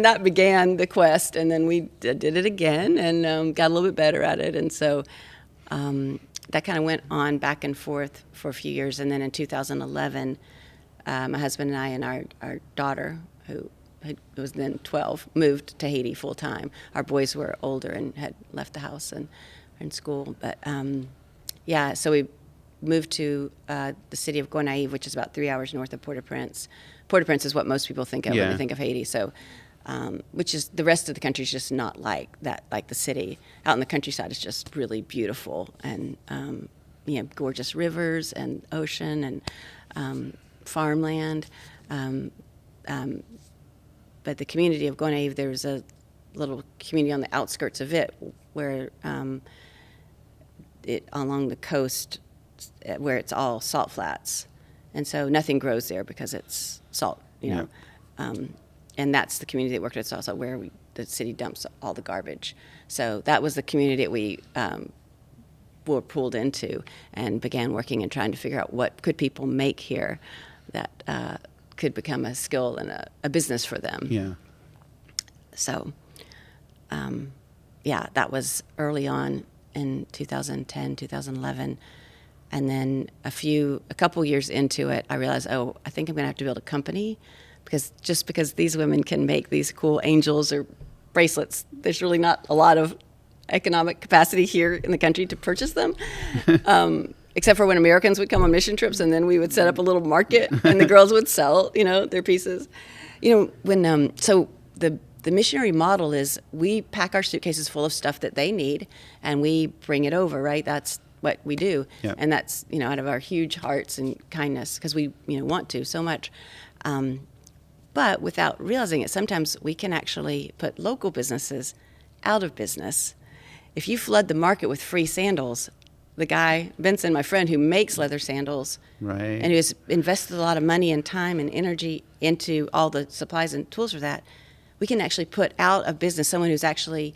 that began the quest. And then we did it again and got a little bit better at it. And so that kind of went on back and forth for a few years. And then in 2011, my husband and I and our daughter, who was then 12, moved to Haiti full time. Our boys were older and had left the house and were in school. But so we moved to the city of Gonaïves, which is about 3 hours north of Port-au-Prince. Port-au-Prince is what most people think of when they think of Haiti. So, which is the rest of the country is just not like that, like the city. Out in the countryside is just really beautiful and gorgeous rivers and ocean and farmland. But the community of Gonaïves, there's a little community on the outskirts of it where along the coast where it's all salt flats. And so nothing grows there because it's salt, and that's the community that worked at Salsa where the city dumps all the garbage. So that was the community that we were pulled into and began working and trying to figure out what could people make here that could become a skill and a business for them. Yeah. So, that was early on in 2010, 2011. And then a couple years into it, I realized, I think I'm going to have to build a company because these women can make these cool angels or bracelets, there's really not a lot of economic capacity here in the country to purchase them. Except for when Americans would come on mission trips, and then we would set up a little market, and the girls would sell, their pieces. So the missionary model is we pack our suitcases full of stuff that they need, and we bring it over, right? That's what we do. Yep. And that's, out of our huge hearts and kindness, because we, want to so much. But without realizing it, sometimes we can actually put local businesses out of business. If you flood the market with free sandals, the guy, Benson, my friend, who makes leather sandals, Right. and who has invested a lot of money and time and energy into all the supplies and tools for that, we can actually put out of business someone who's actually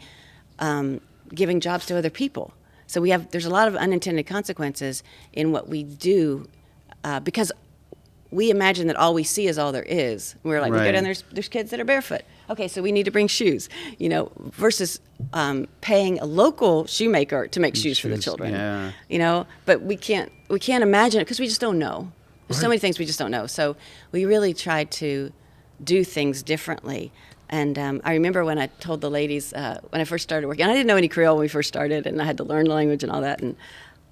giving jobs to other people. So there's a lot of unintended consequences in what we do because we imagine that all we see is all there is. We're like, we go down, there's kids that are barefoot. Okay, so we need to bring shoes, versus paying a local shoemaker to make shoes for the children. Yeah. But we can't imagine it because we just don't know. There's so many things we just don't know. So we really tried to do things differently. And I remember when I told the ladies, when I first started working, and I didn't know any Creole when we first started, and I had to learn the language and all that, and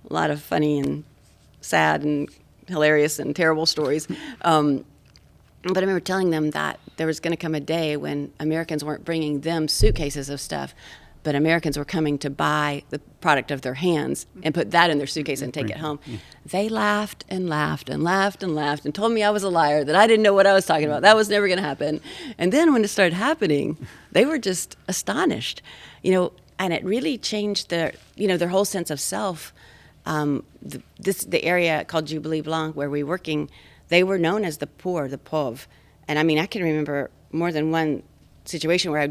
a lot of funny and sad and hilarious and terrible stories. But I remember telling them that there was going to come a day when Americans weren't bringing them suitcases of stuff, but Americans were coming to buy the product of their hands and put that in their suitcase and take it home. They laughed and laughed and laughed and laughed and told me I was a liar, that I didn't know what I was talking about. That was never going to happen. And then when it started happening, they were just astonished, and it really changed their whole sense of self. The area called Jubilee Blanc, where we're working, they were known as the poor, the pauvre. And I mean, I can remember more than one situation where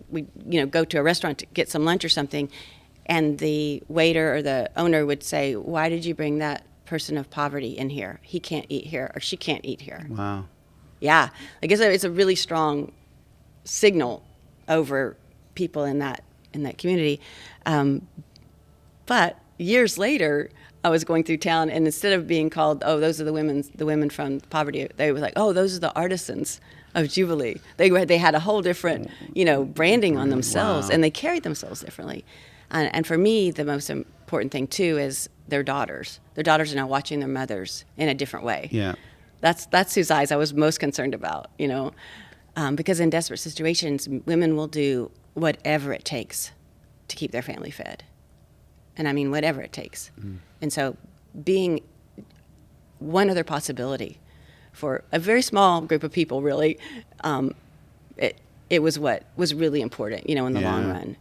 we'd go to a restaurant to get some lunch or something, and the waiter or the owner would say, "Why did you bring that person of poverty in here? He can't eat here, or she can't eat here." Wow. Yeah, I guess it's a really strong signal over people in that community. But years later, I was going through town, and instead of being called, "Oh, those are the women from poverty," they were like, "Oh, those are the artisans of Jubilee." They had a whole different, branding on themselves, Wow. and they carried themselves differently. And for me, the most important thing too is their daughters. Their daughters are now watching their mothers in a different way. Yeah. That's whose eyes I was most concerned about, because in desperate situations, women will do whatever it takes to keep their family fed. And I mean, whatever it takes. And so being one other possibility for a very small group of people, really, it was what was really important, in the long run,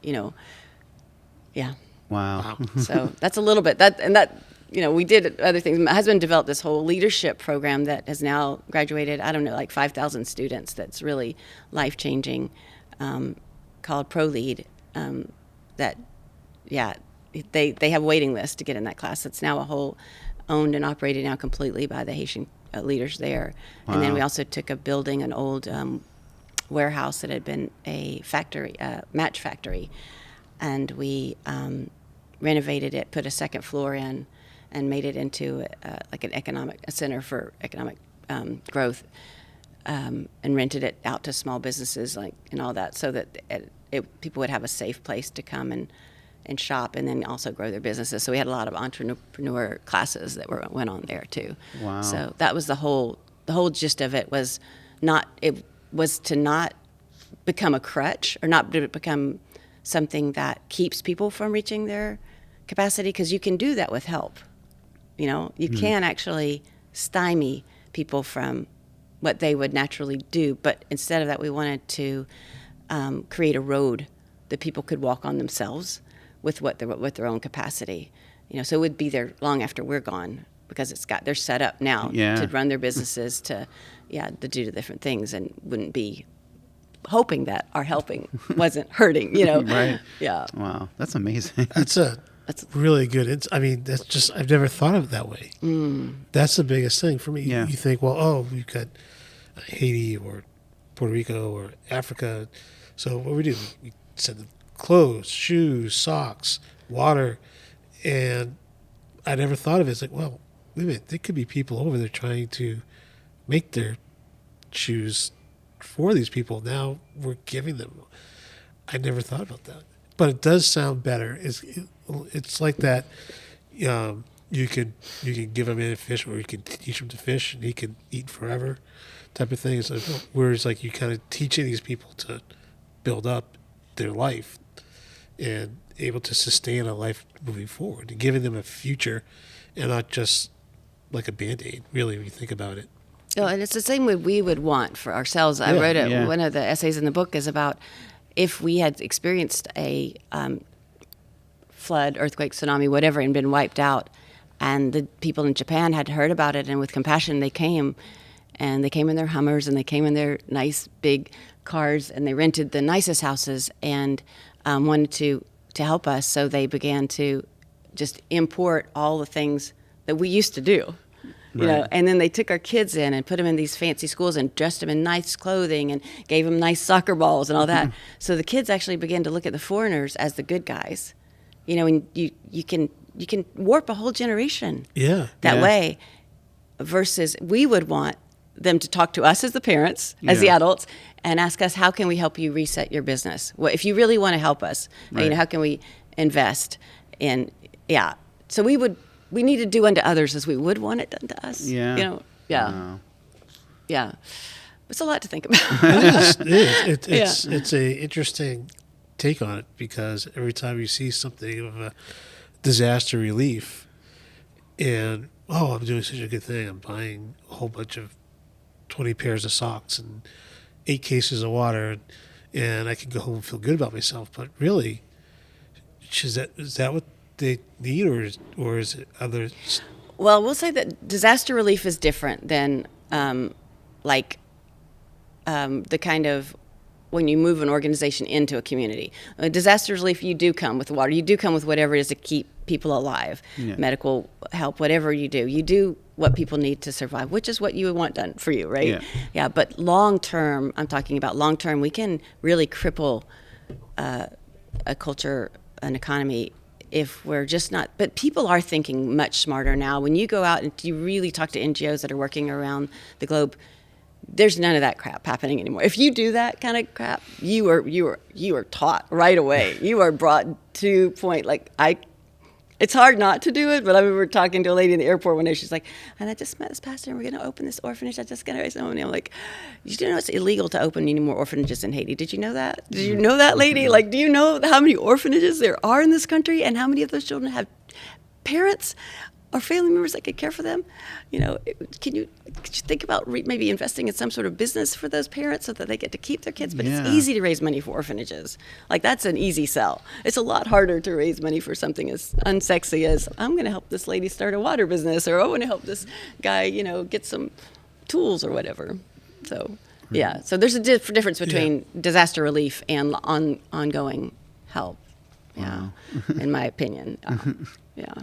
Yeah. Wow. So that's a little bit we did other things. My husband developed this whole leadership program that has now graduated, I don't know, like 5,000 students. That's really life-changing, called ProLead. They have a waiting list to get in that class. It's now a whole owned and operated now completely by the Haitian leaders there. Wow. And then we also took a building, an old warehouse that had been a factory, match factory, and we renovated it, put a second floor in, and made it into a center for economic growth, and rented it out to small businesses and all that, so that people would have a safe place to come and shop, and then also grow their businesses. So we had a lot of entrepreneur classes that went on there too. Wow. So that was the whole gist of it was to not become a crutch, or not to become something that keeps people from reaching their capacity, because you can do that with help. You can actually stymie people from what they would naturally do, but instead of that, we wanted to create a road that people could walk on themselves with their own capacity. So it would be there long after we're gone, because they're set up now to run their businesses, to do the different things, and wouldn't be hoping that our helping wasn't hurting, Right. Yeah. Wow. That's amazing. That's really good. That's just, I've never thought of it that way. That's the biggest thing for me. Yeah. You think, well, we've got Haiti or Puerto Rico or Africa. So what we do, we send them clothes, shoes, socks, water. And I never thought of it. It's like, well, wait a minute, there could be people over there trying to make their shoes for these people. Now we're giving them. I never thought about that. But it does sound better. It's like that. You could give him a fish, or you could teach him to fish, and he could eat forever, type of thing. So, whereas you kind of teaching these people to build up their life and able to sustain a life moving forward, and giving them a future, and not just like a Band-Aid. Really, when you think about it. No, and it's the same way we would want for ourselves. I wrote it. Yeah. One of the essays in the book is about if we had experienced a flood, earthquake, tsunami, whatever, and been wiped out, and the people in Japan had heard about it, and with compassion they came in their Hummers, and they came in their nice big cars, and they rented the nicest houses, and wanted to help us. So they began to just import all the things that we used to do. Right. And then they took our kids in and put them in these fancy schools and dressed them in nice clothing and gave them nice soccer balls and all that. So the kids actually began to look at the foreigners as the good guys. And you can warp a whole generation that way, versus we would want them to talk to us as the parents, as the adults, and ask us, how can we help you reset your business? Well, if you really want to help us, how can we invest in, So we need to do unto others as we would want it done to us. Yeah. Wow. Yeah. It's a lot to think about. It is. It's a interesting take on it, because every time you see something of a disaster relief, and I'm doing such a good thing, I'm buying a whole bunch of 20 pairs of socks and 8 cases of water, and I can go home and feel good about myself. But really, is that what they need, or is it other? Well, we'll say that disaster relief is different than like the kind of when you move an organization into a community. Disaster relief, you do come with water. You do come with whatever it is to keep people alive, medical help, whatever you do. You do what people need to survive, which is what you would want done for you, right? Yeah, but long term, I'm talking about long term, we can really cripple a culture, an economy, if we're just not, but people are thinking much smarter now. When you go out and you really talk to NGOs that are working around the globe, there's none of that crap happening anymore. If you do that kind of crap, you are taught right away. You are brought to point. It's hard not to do it, but I remember talking to a lady in the airport one day. She's like, and I just met this pastor, and we're going to open this orphanage. I just got to raise some money. I'm like, you do know it's illegal to open any more orphanages in Haiti? Did you know that? Did you know that, lady? Like, do you know how many orphanages there are in this country, and how many of those children have parents or family members that could care for them? You know, could you think about maybe investing in some sort of business for those parents so that they get to keep their kids? But it's easy to raise money for orphanages. Like, that's an easy sell. It's a lot harder to raise money for something as unsexy as, I'm going to help this lady start a water business, or I want to help this guy, you know, get some tools or whatever. So, yeah. So there's a difference between disaster relief and ongoing help. Yeah, in my opinion. Yeah.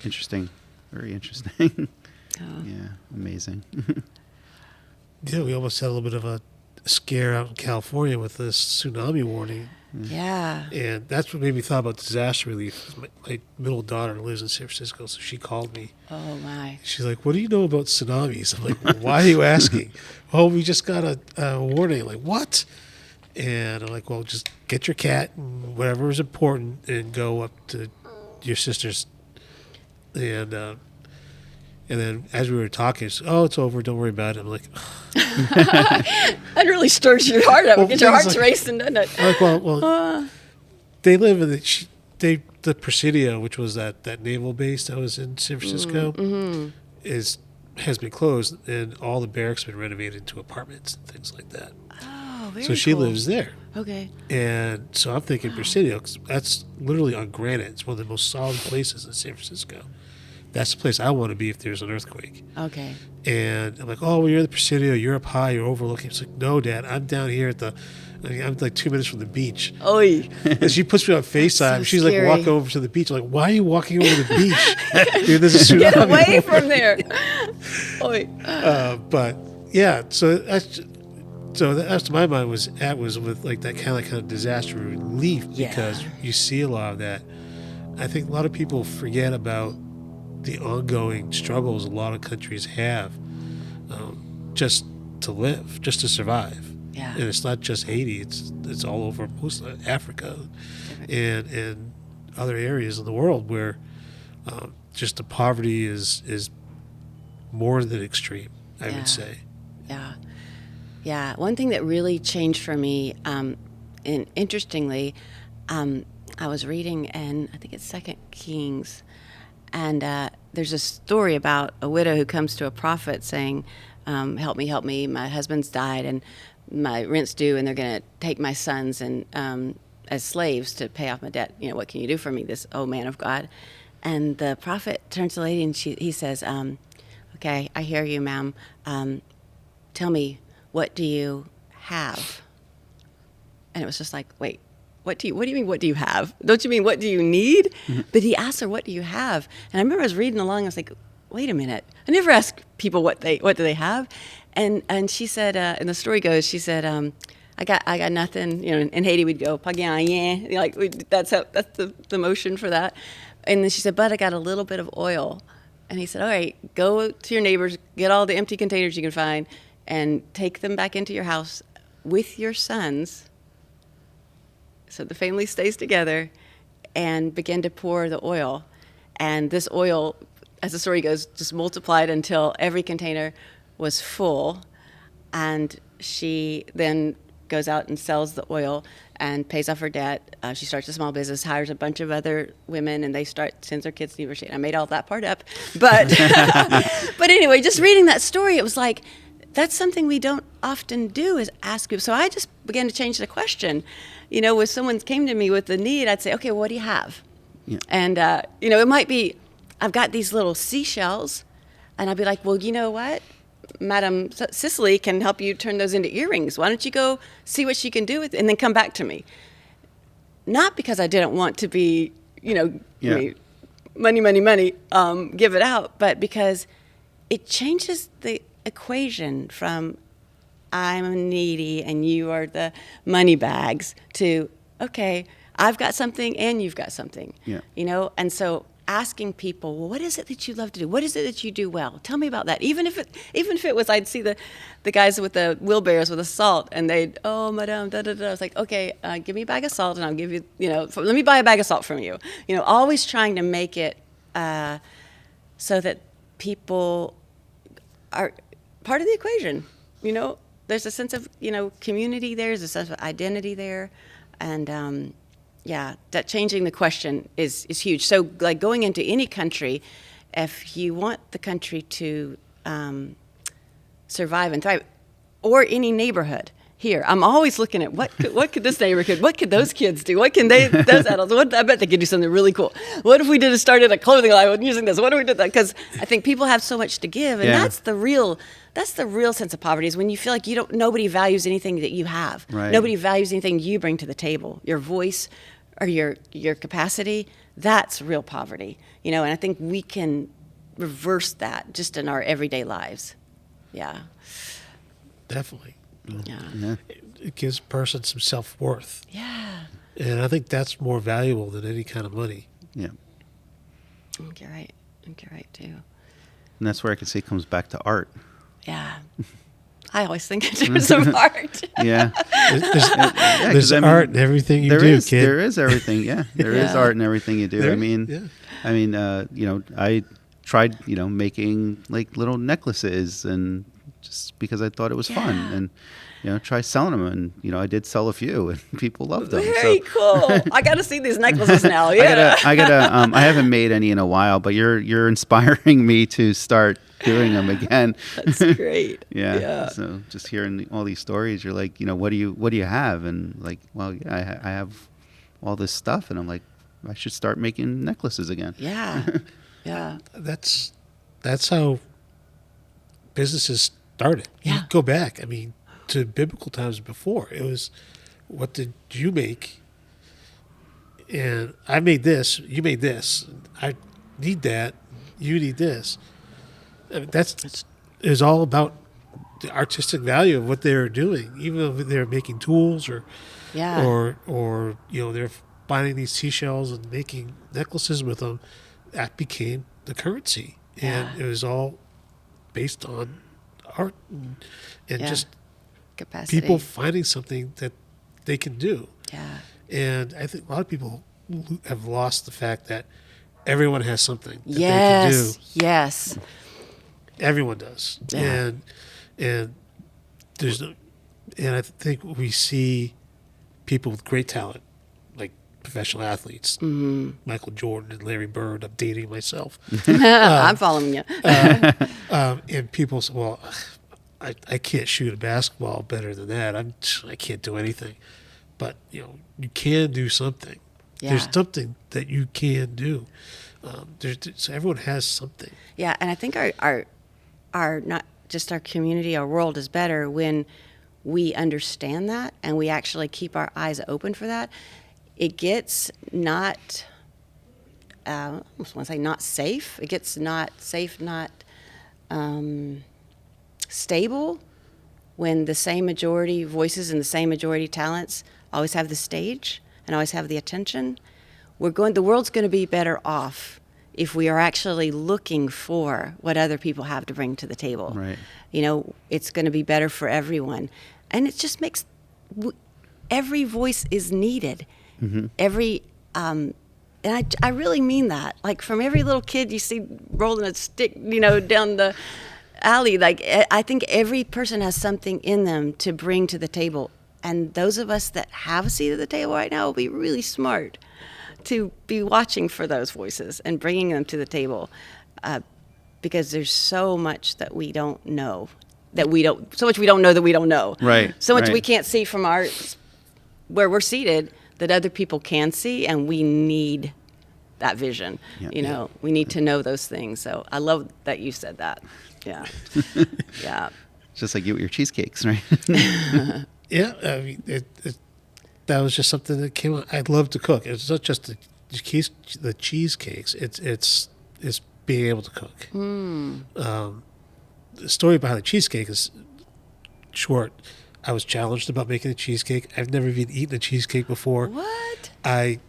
Interesting. Very interesting. Yeah, amazing. Yeah, we almost had a little bit of a scare out in California with this tsunami warning. Yeah. And that's what made me thought about disaster relief. My middle daughter lives in San Francisco, so she called me. Oh, my. She's like, what do you know about tsunamis? I'm like, well, why are you asking? Oh, we just got a warning. I'm like, what? And I'm like, well, just get your cat and whatever is important and go up to your sister's. And then as we were talking, she said, oh, it's over. Don't worry about it. I'm like, that really stirs your heart up. Well, Get your heart's like, racing, doesn't it? I'm like, well, they live in the Presidio, which was that naval base that was in San Francisco, has been closed, and all the barracks have been renovated into apartments and things like that. Oh, very So she cool. lives there. Okay. And so I'm thinking Presidio, 'cause that's literally on granite. It's one of the most solid places in San Francisco. That's the place I want to be if there's an earthquake. Okay. And I'm like, oh, well, you're in the Presidio. You're up high. You're overlooking. It's like, no, Dad. I'm down here I'm like 2 minutes from the beach. Oy. And she puts me on FaceTime. So She's scary. like, walk over to the beach. I'm like, why are you walking over to the beach? Dude, there's a tsunami. Get away from there. Oy. But yeah, so that's to my mind was with like that kind of disaster relief, because you see a lot of that. I think a lot of people forget about the ongoing struggles a lot of countries have just to live, just to survive. Yeah. And it's not just Haiti; it's all over most of Africa and other areas of the world where just the poverty is more than extreme, I would say. Yeah. Yeah. One thing that really changed for me, and interestingly, I was reading in, I think it's 2 Kings, and there's a story about a widow who comes to a prophet saying, help me, my husband's died and my rent's due, and they're going to take my sons and as slaves to pay off my debt. You know, what can you do for me, this old man of God? And the prophet turns to the lady and he says, okay, I hear you, ma'am. Tell me, what do you have? And it was just like, wait, what do you mean, what do you have? Don't you mean, what do you need? Mm-hmm. But he asked her, what do you have? And I remember I was reading along, I was like, wait a minute. I never ask people what do they have. And she said, and the story goes, she said, I got nothing. You know, in Haiti we'd go, pagyan, like that's the motion for that. And then she said, but I got a little bit of oil. And he said, all right, go to your neighbors, get all the empty containers you can find, and take them back into your house with your sons. So the family stays together, and begin to pour the oil. And this oil, as the story goes, just multiplied until every container was full. And she then goes out and sells the oil and pays off her debt. She starts a small business, hires a bunch of other women, and sends their kids to university. I made all that part up. But, but anyway, just reading that story, it was like, that's something we don't often do, is ask people. So I just began to change the question. You know, when someone came to me with a need, I'd say, okay, what do you have? Yeah. And, you know, it might be, I've got these little seashells, and I'd be like, well, you know what? Madam Cicely can help you turn those into earrings. Why don't you go see what she can do with it and then come back to me? Not because I didn't want to be, Yeah. money, give it out, but because it changes the equation from I'm needy and you are the money bags to, okay, I've got something and you've got something. Yeah. And so asking people, well, what is it that you love to do? What is it that you do well? Tell me about that. Even if it was, I'd see the guys with the wheelbarrows with the salt, and they'd, oh, madame, da da da. I was like, okay, give me a bag of salt, and I'll give you, let me buy a bag of salt from you. Always trying to make it so that people are part of the equation. There's a sense of community there. There's a sense of identity there, and that changing the question is huge. So, like going into any country, if you want the country to survive and thrive, or any neighborhood here, I'm always looking at what could this neighborhood, what could those kids do, what can those adults, I bet they could do something really cool. What if we started a clothing line using this? What if we did that? Because I think people have so much to give, and that's the real sense of poverty, is when you feel like nobody values anything that you have. Right. Nobody values anything you bring to the table, your voice or your capacity. That's real poverty, and I think we can reverse that just in our everyday lives. Yeah. Definitely. Yeah. It gives a person some self-worth. Yeah. And I think that's more valuable than any kind of money. Yeah. I think you're right. Too. And that's where I can see it comes back to art. Yeah. I always think in terms of art. Yeah. There's art in everything you do, kid. There is everything. Yeah. There is art in everything you do. I tried, making like little necklaces, and just because I thought it was fun, and try selling them, and I did sell a few, and people loved them. Very cool. I got to see these necklaces now. Yeah. I haven't made any in a while, but you're inspiring me to start doing them again. That's great. Yeah. So just hearing all these stories, you're like, what do you have? And like, well, yeah, I have all this stuff, and I'm like, I should start making necklaces again. Yeah. Yeah. That's how businesses started. Yeah. You go back, to biblical times before. It was, what did you make? And I made this, you made this. I need that, you need this. It was all about the artistic value of what they were doing, even if they were making tools or they're buying these seashells and making necklaces with them. That became the currency, and it was all based on art and just capacity. People finding something that they can do. Yeah. And I think a lot of people have lost the fact that everyone has something that they Yes. can do. Yes. Everyone does. Yeah. And there's no, and I think we see people with great talent, like professional athletes, Michael Jordan and Larry Bird. I'm dating myself. I'm following you. And people say, well, I can't shoot a basketball better than that. I can't do anything. But, you can do something. Yeah. There's something that you can do. So everyone has something. Yeah, and I think our not just our community, our world is better when we understand that and we actually keep our eyes open for that. It gets not, I almost want to say not safe. It gets not safe, not stable when the same majority voices and the same majority talents always have the stage and always have the attention. The world's going to be better off if we are actually looking for what other people have to bring to the table. Right. It's going to be better for everyone. And it just makes, every voice is needed. Mm-hmm. And I really mean that. Like from every little kid you see rolling a stick, down the alley, like I think every person has something in them to bring to the table. And those of us that have a seat at the table right now will be really smart to be watching for those voices and bringing them to the table, because there's so much that we don't know, so much we don't know that we don't know. Right. So much right. we can't see from where we're seated that other people can see, and we need that vision. Yeah. You know, we need to know those things. So I love that you said that. Yeah. Yeah. Just like you with your cheesecakes, right? Yeah, I mean, that was just something that came out. I love to cook. It's not just the cheesecakes. It's being able to cook. The story behind the cheesecake is short. I was challenged about making a cheesecake. I've never even eaten a cheesecake before. What? I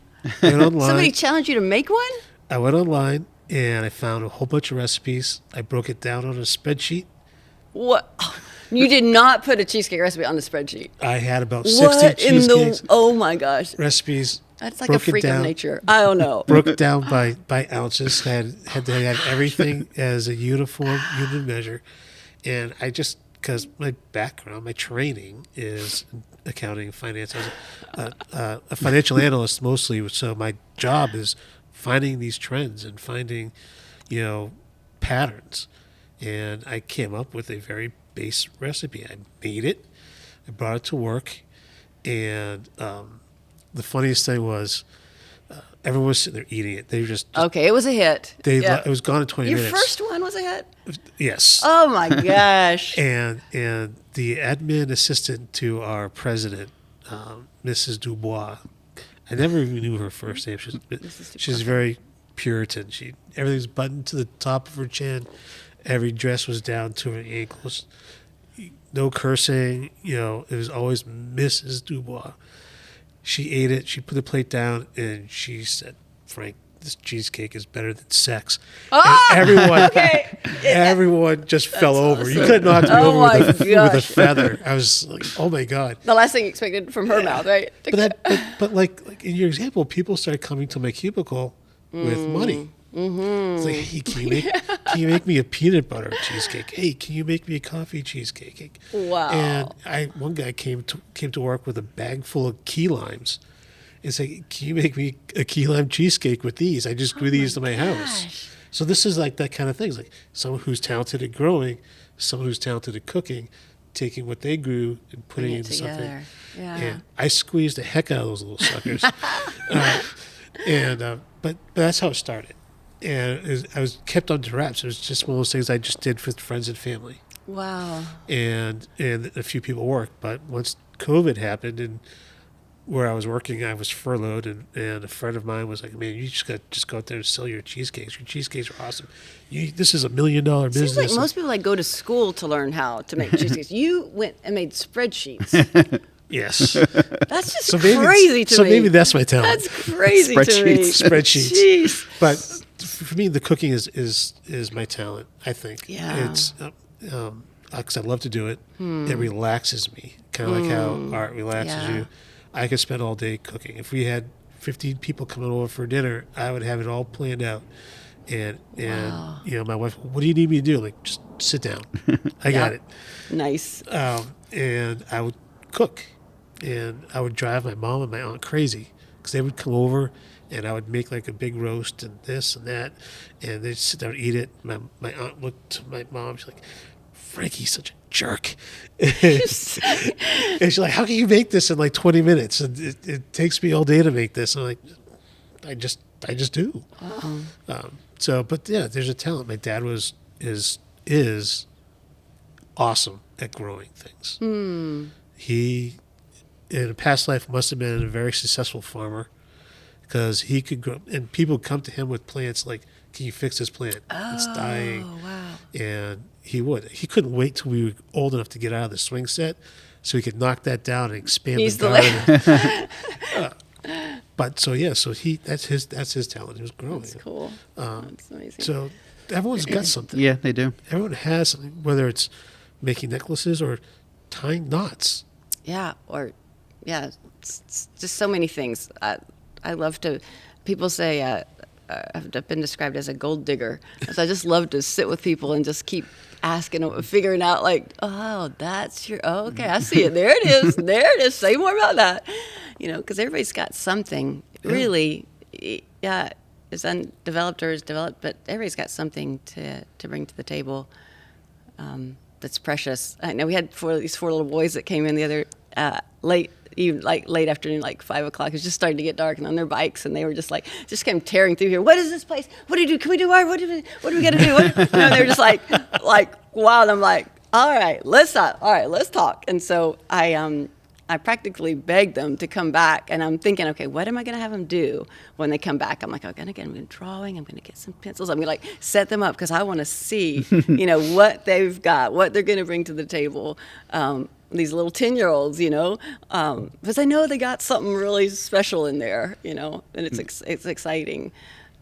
went online. Somebody challenged you to make one? I went online and I found a whole bunch of recipes. I broke it down on a spreadsheet. What? You did not put a cheesecake recipe on the spreadsheet. I had about 60 What in cheesecakes the? Oh my gosh. recipes. That's like a broke it freak of down. nature. I don't know. Broke it down by ounces. Had to have everything as a uniform unit measure. And I just, because my background, my training is accounting and finance. I was a financial analyst mostly, so my job is finding these trends and finding, patterns. And I came up with a very base recipe. I made it. I brought it to work. And the funniest thing was everyone was sitting there eating it. They were just Okay, it was a hit. Yeah. it was gone in 20 Your minutes. first one was a hit? Yes. Oh my gosh. And the admin assistant to our president, Mrs. Dubois, I never even knew her first name. She's very Puritan. Everything's buttoned to the top of her chin. Every dress was down to her ankles. No cursing. It was always Mrs. Dubois. She ate it. She put the plate down and she said, "Frank, this cheesecake is better than sex." Oh, and everyone, okay. everyone just fell over. awesome. You could have knocked me Oh over my with a gosh. feather. I was like, "Oh my god!" The last thing you expected from her mouth, right? But like in your example, people started coming to my cubicle with money. Mm-hmm. It's like, "Hey, can you make me a peanut butter cheesecake? Hey, can you make me a coffee cheesecake?" Wow. And one guy came to work with a bag full of key limes. And say, "Can you make me a key lime cheesecake with these? I just grew these to my house." gosh. So this is like that kind of thing. It's like someone who's talented at growing, someone who's talented at cooking, taking what they grew and putting it into something. Together. Yeah. And I squeezed the heck out of those little suckers. But that's how it started. And I was kept under wraps. It was just one of those things I just did with friends and family. Wow. And a few people worked. But once COVID happened and where I was working, I was furloughed, and a friend of mine was like, "Man, you just got to go out there and sell your cheesecakes. Your cheesecakes are awesome. This is $1 million business." Seems like most people go to school to learn how to make cheesecakes. You went and made spreadsheets. Yes. That's just So maybe crazy to me. So maybe that's my talent. That's crazy to me. Spreadsheets. Jeez. But for me, the cooking is my talent, I think. Yeah. It's because I love to do it. It relaxes me, kind of like how art relaxes Yeah. you. I could spend all day cooking. If we had 15 people coming over for dinner, I would have it all planned out. And Wow. my wife, "What do you need me to do?" Like, "Just sit down. I got it." Nice. And I would cook, and I would drive my mom and my aunt crazy because they would come over, and I would make like a big roast and this and that, and they'd sit down and eat it. My aunt looked to my mom. She's like, "Frankie's such a jerk," and she's like, "How can you make this in like 20 minutes? And it takes me all day to make this." And I'm like, I just do. But yeah, there's a talent. My dad is awesome at growing things. He, in a past life, must have been a very successful farmer because he could grow, and people would come to him with plants like, "Can you fix this plant? It's dying." Oh, wow. And he would. He couldn't wait till we were old enough to get out of the swing set so he could knock that down and expand He's the the garden. But so that's his talent. He was growing. That's cool. That's amazing. So everyone's got something. Yeah, they do. Everyone has something, whether it's making necklaces or tying knots. Yeah, it's just so many things. I love to. People say I've been described as a gold digger, so I just love to sit with people and just keep asking, figuring out like, "Oh, that's your. Oh, okay, I see it. There it is. There it is. Say more about that." Because everybody's got something. Really, yeah, is undeveloped or is developed, but everybody's got something to bring to the table. That's precious. I know we had these four little boys that came in the other late even like late afternoon, like 5 o'clock. It was just starting to get dark, and on their bikes, and they were just came tearing through here. What is this place? What do you do? Can we do our? What do we got to do? They were just like wild. I'm like, all right, let's talk. And so I practically begged them to come back, and I'm thinking, okay, what am I going to have them do when they come back? I'm like, I'm going to get them drawing. I'm going to get some pencils. I'm going to set them up because I want to see, what they've got, what they're going to bring to the table. These little 10-year-olds, because I know they got something really special in there, and it's exciting.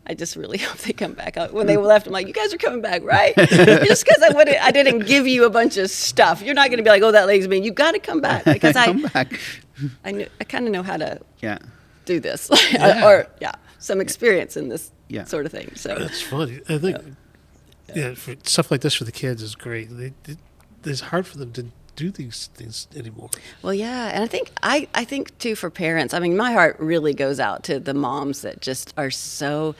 I just really hope they come back. When they left, I'm like, you guys are coming back, right? Just because I didn't give you a bunch of stuff. You're not going to be like, oh, that lady's mean. You got to come back because come back. I kind of know how to do this, Yeah. some experience in this Yeah. sort of thing. So That's funny. I think for stuff like this for the kids is great. It's hard for them to do these things anymore. Well, yeah, and I think too for parents. I mean, my heart really goes out to the moms that just are so.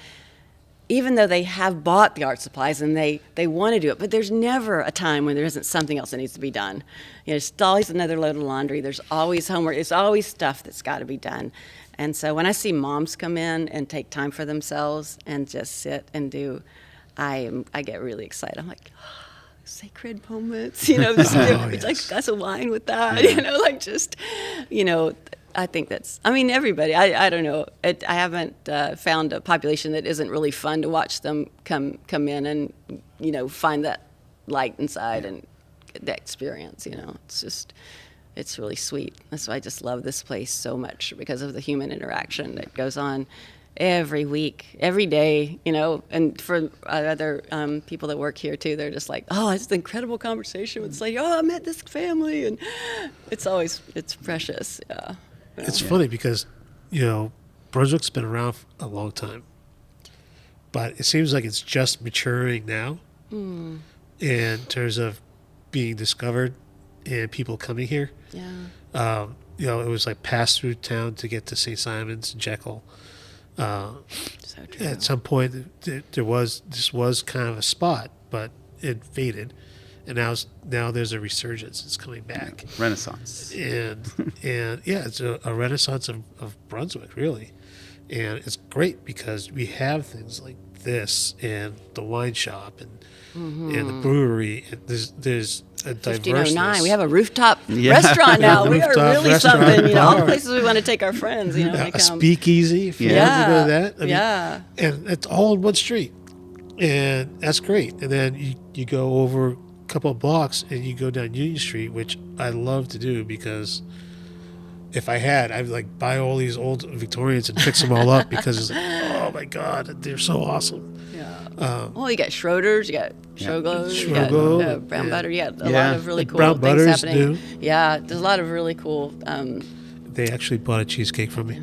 Even though they have bought the art supplies and they want to do it, but there's never a time when there isn't something else that needs to be done. There's always another load of laundry. There's always homework. There's always stuff that's got to be done. And so when I see moms come in and take time for themselves and just sit and do, I get really excited. I'm like, sacred moments, just it's like a glass of wine with that, I think that's, everybody, I don't know. I haven't found a population that isn't really fun to watch them come in and, find that light inside and get that experience, it's really sweet. That's why I just love this place so much because of the human interaction that goes on every week, every day, and for other people that work here too, they're just like, oh, it's an incredible conversation. It's like, oh, I met this family, and it's precious. Yeah. It's funny because, Brunswick's been around for a long time, but it seems like it's just maturing now in terms of being discovered and people coming here. Yeah. It was like pass through town to get to St. Simon's and Jekyll. So true. At some point, this was kind of a spot, but it faded, and now there's a resurgence. It's coming back, Renaissance, and it's a renaissance of Brunswick, really, and it's great because we have things like this and the wine shop and the brewery. And there's a 1509. We have a rooftop restaurant now. We are really something. All the places we want to take our friends. A speakeasy. If you want to go to that. And it's all in one street, and that's great. And then you go over a couple of blocks and you go down Union Street, which I love to do because if I'd like buy all these old Victorians and fix them all up because it's like, oh my God, they're so awesome. Well, you got Schroeder's, you got Shoglo's, you Schrogo, got Brown Butter. You got a lot of really cool Brown things Butters happening. do. Yeah, there's a lot of really cool. They actually bought a cheesecake from me.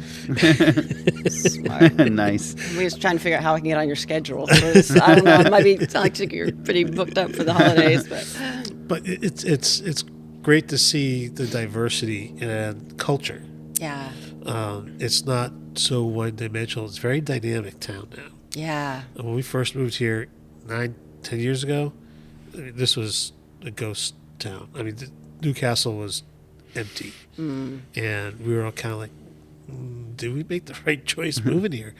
Smart. Nice. We was trying to figure out how I can get on your schedule. So I don't know. It might be sound like you're pretty booked up for the holidays, but it's great to see the diversity and culture. Yeah. It's not so one-dimensional. It's a very dynamic town now. Yeah. And when we first moved here 9-10 years ago, this was a ghost town. Newcastle was empty. And we were all kind of like, did we make the right choice moving here?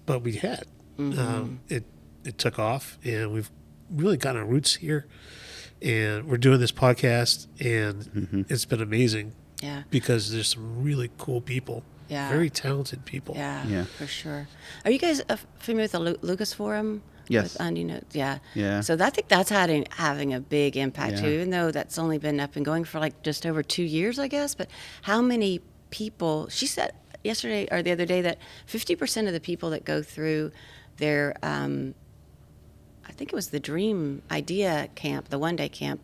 But we had. It took off, and we've really gotten our roots here. And we're doing this podcast, and it's been amazing. Yeah. Because there's some really cool people. Yeah. Very talented people. Yeah, for sure. Are you guys familiar with the Lucas Forum? Yes. Yeah. So I think that's having a big impact too, even though that's only been up and going for like just over 2 years, I guess. But how many people, she said yesterday or the other day that 50% of the people that go through their, I think it was the Dream Idea Camp, the one-day camp,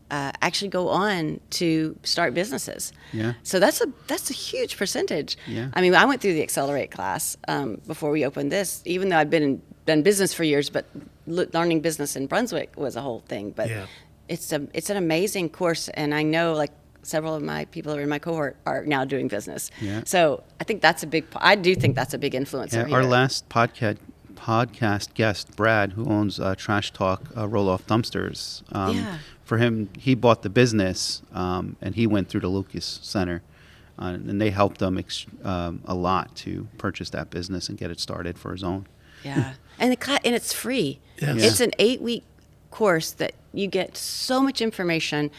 actually go on to start businesses. Yeah. So that's a huge percentage. Yeah. I went through the Accelerate class before we opened this, even though I've been in business for years, but learning business in Brunswick was a whole thing. But it's an amazing course, and I know like several of my people who are in my cohort are now doing business. Yeah. So I think I do think that's a big influencer. Yeah, our last podcast guest, Brad, who owns Trash Talk Roll-Off Dumpsters. For him, he bought the business, and he went through the Lucas Center. and they helped him a lot to purchase that business and get it started for his own. Yeah, and it's free. Yes. It's an 8-week course that you get so much information,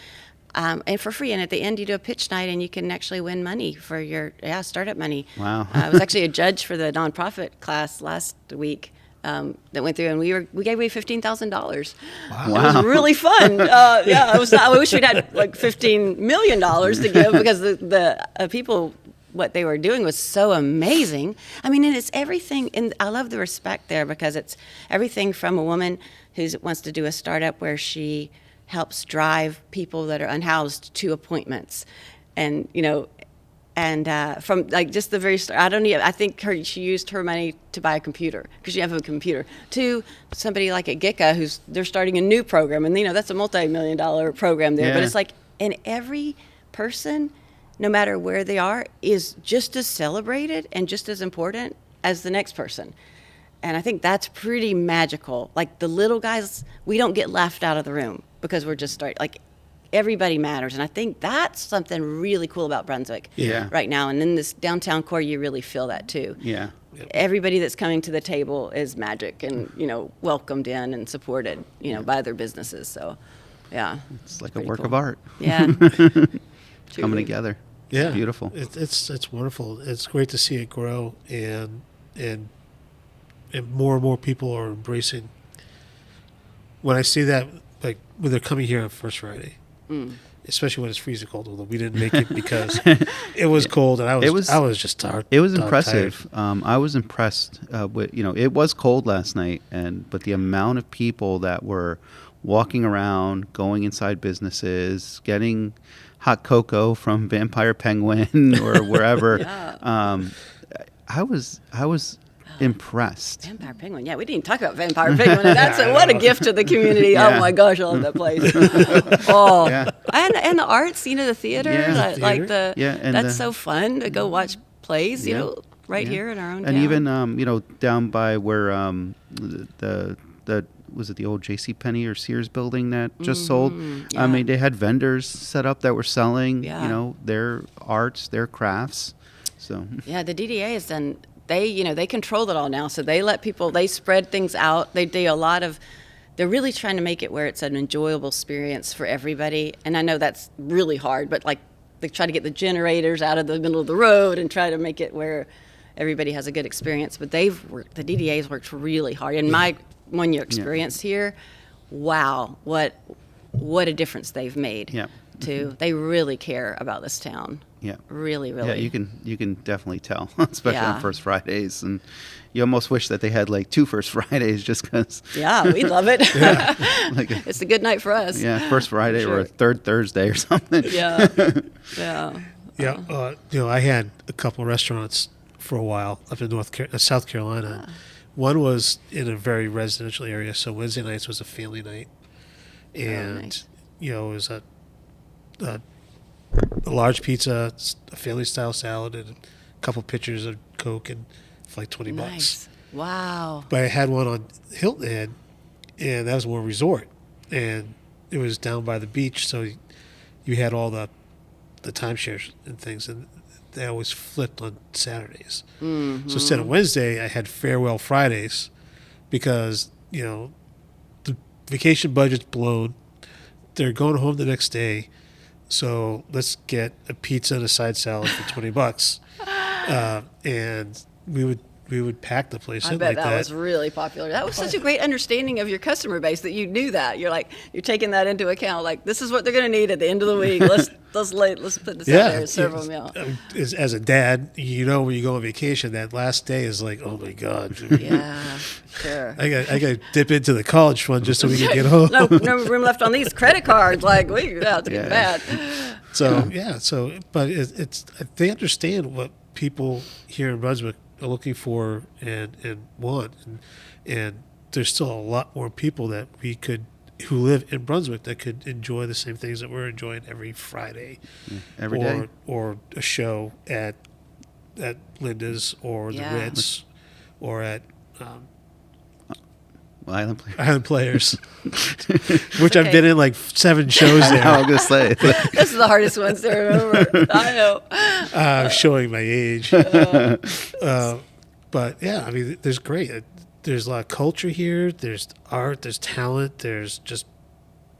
and for free. And at the end, you do a pitch night, and you can actually win money for your startup money. Wow. I was actually a judge for the nonprofit class last week. That went through, and we gave away $15,000. Wow. It was really fun. I wish we'd had like $15 million to give, because the people, what they were doing was so amazing. I mean, and it's everything, and I love the respect there, because it's everything from a woman who wants to do a startup where she helps drive people that are unhoused to appointments, and from like just the very start, I think she used her money to buy a computer, because you have a computer, to somebody like at GICA they're starting a new program, and that's a multi-million-dollar program there. Yeah. But it's like, and every person, no matter where they are, is just as celebrated and just as important as the next person. And I think that's pretty magical. Like the little guys, we don't get left out of the room because we're just starting. Like everybody matters, and I think that's something really cool about Brunswick right now. And in this downtown core, you really feel that too. Yeah. Everybody that's coming to the table is magic, and welcomed in and supported, by their businesses. So, yeah, It's like a work of art. Yeah, coming together. Yeah, It's beautiful. It's wonderful. It's great to see it grow, and more and more people are embracing. When I see that, like when they're coming here on First Friday, especially when it's freezing cold, although we didn't make it because it was cold, and I was just tired. It was impressive. I was impressed with it was cold last night, but the amount of people that were walking around, going inside businesses, getting hot cocoa from Vampire Penguin or wherever. I was impressed. Vampire Penguin. Yeah, we didn't even talk about Vampire Penguin. And what a gift to the community. Yeah. Oh my gosh, I love that place. Yeah. And the arts, the theater, and that's so fun to go watch plays, right Yeah. here in our own And town. even down by where the was it the old J.C. Penney or Sears building that just sold? Yeah. I mean, they had vendors set up that were selling their arts, their crafts. So Yeah, the DDA has done. They control it all now, so they let people. They spread things out. They do a lot of. They're really trying to make it where it's an enjoyable experience for everybody. And I know that's really hard, but like they try to get the generators out of the middle of the road and try to make it where everybody has a good experience. But the DDA's worked really hard. In my 1-year experience here, wow, what a difference they've made. Yeah. They really care about this town. Yeah. Really. Yeah, you can definitely tell, especially on First Fridays, and you almost wish that they had like 2 First Fridays just because. Yeah, we love it. Like it's a good night for us. Yeah, First Friday or a third Thursday or something. Yeah, yeah. Yeah, I had a couple of restaurants for a while up in South Carolina. One was in a very residential area, so Wednesday nights was a family night, and nice. it was a large pizza, a family style salad, and a couple pitchers of Coke, and for like $20. Nice. Wow. But I had one on Hilton Head, and that was more resort, and it was down by the beach, so you had all the timeshares and things, and they always flipped on Saturdays. Mm-hmm. So instead of Wednesday, I had farewell Fridays, because the vacation budget's blown. They're going home the next day, so let's get a pizza and a side salad for $20. And we would pack the place I in bet like that was really popular. That was such a great understanding of your customer base that you knew that. You're taking that into account. Like, this is what they're going to need at the end of the week. Let's put this out there and serve them. Yeah. As a dad, when you go on vacation, that last day is like, oh my God. Yeah, sure. I got to dip into the college fund just so we can get home. No room left on these credit cards. Like, it's getting bad. But they understand what people here in Brunswick are looking for and want, and there's still a lot more people that who live in Brunswick that could enjoy the same things that we're enjoying every Friday, every day, or a show at Linda's or the Ritz, or at Island Players, which I've been in like 7 shows there. I was gonna say this is the hardest ones to remember. I know. Showing my age. But yeah, I mean, there's great. There's a lot of culture here. There's art. There's talent. There's just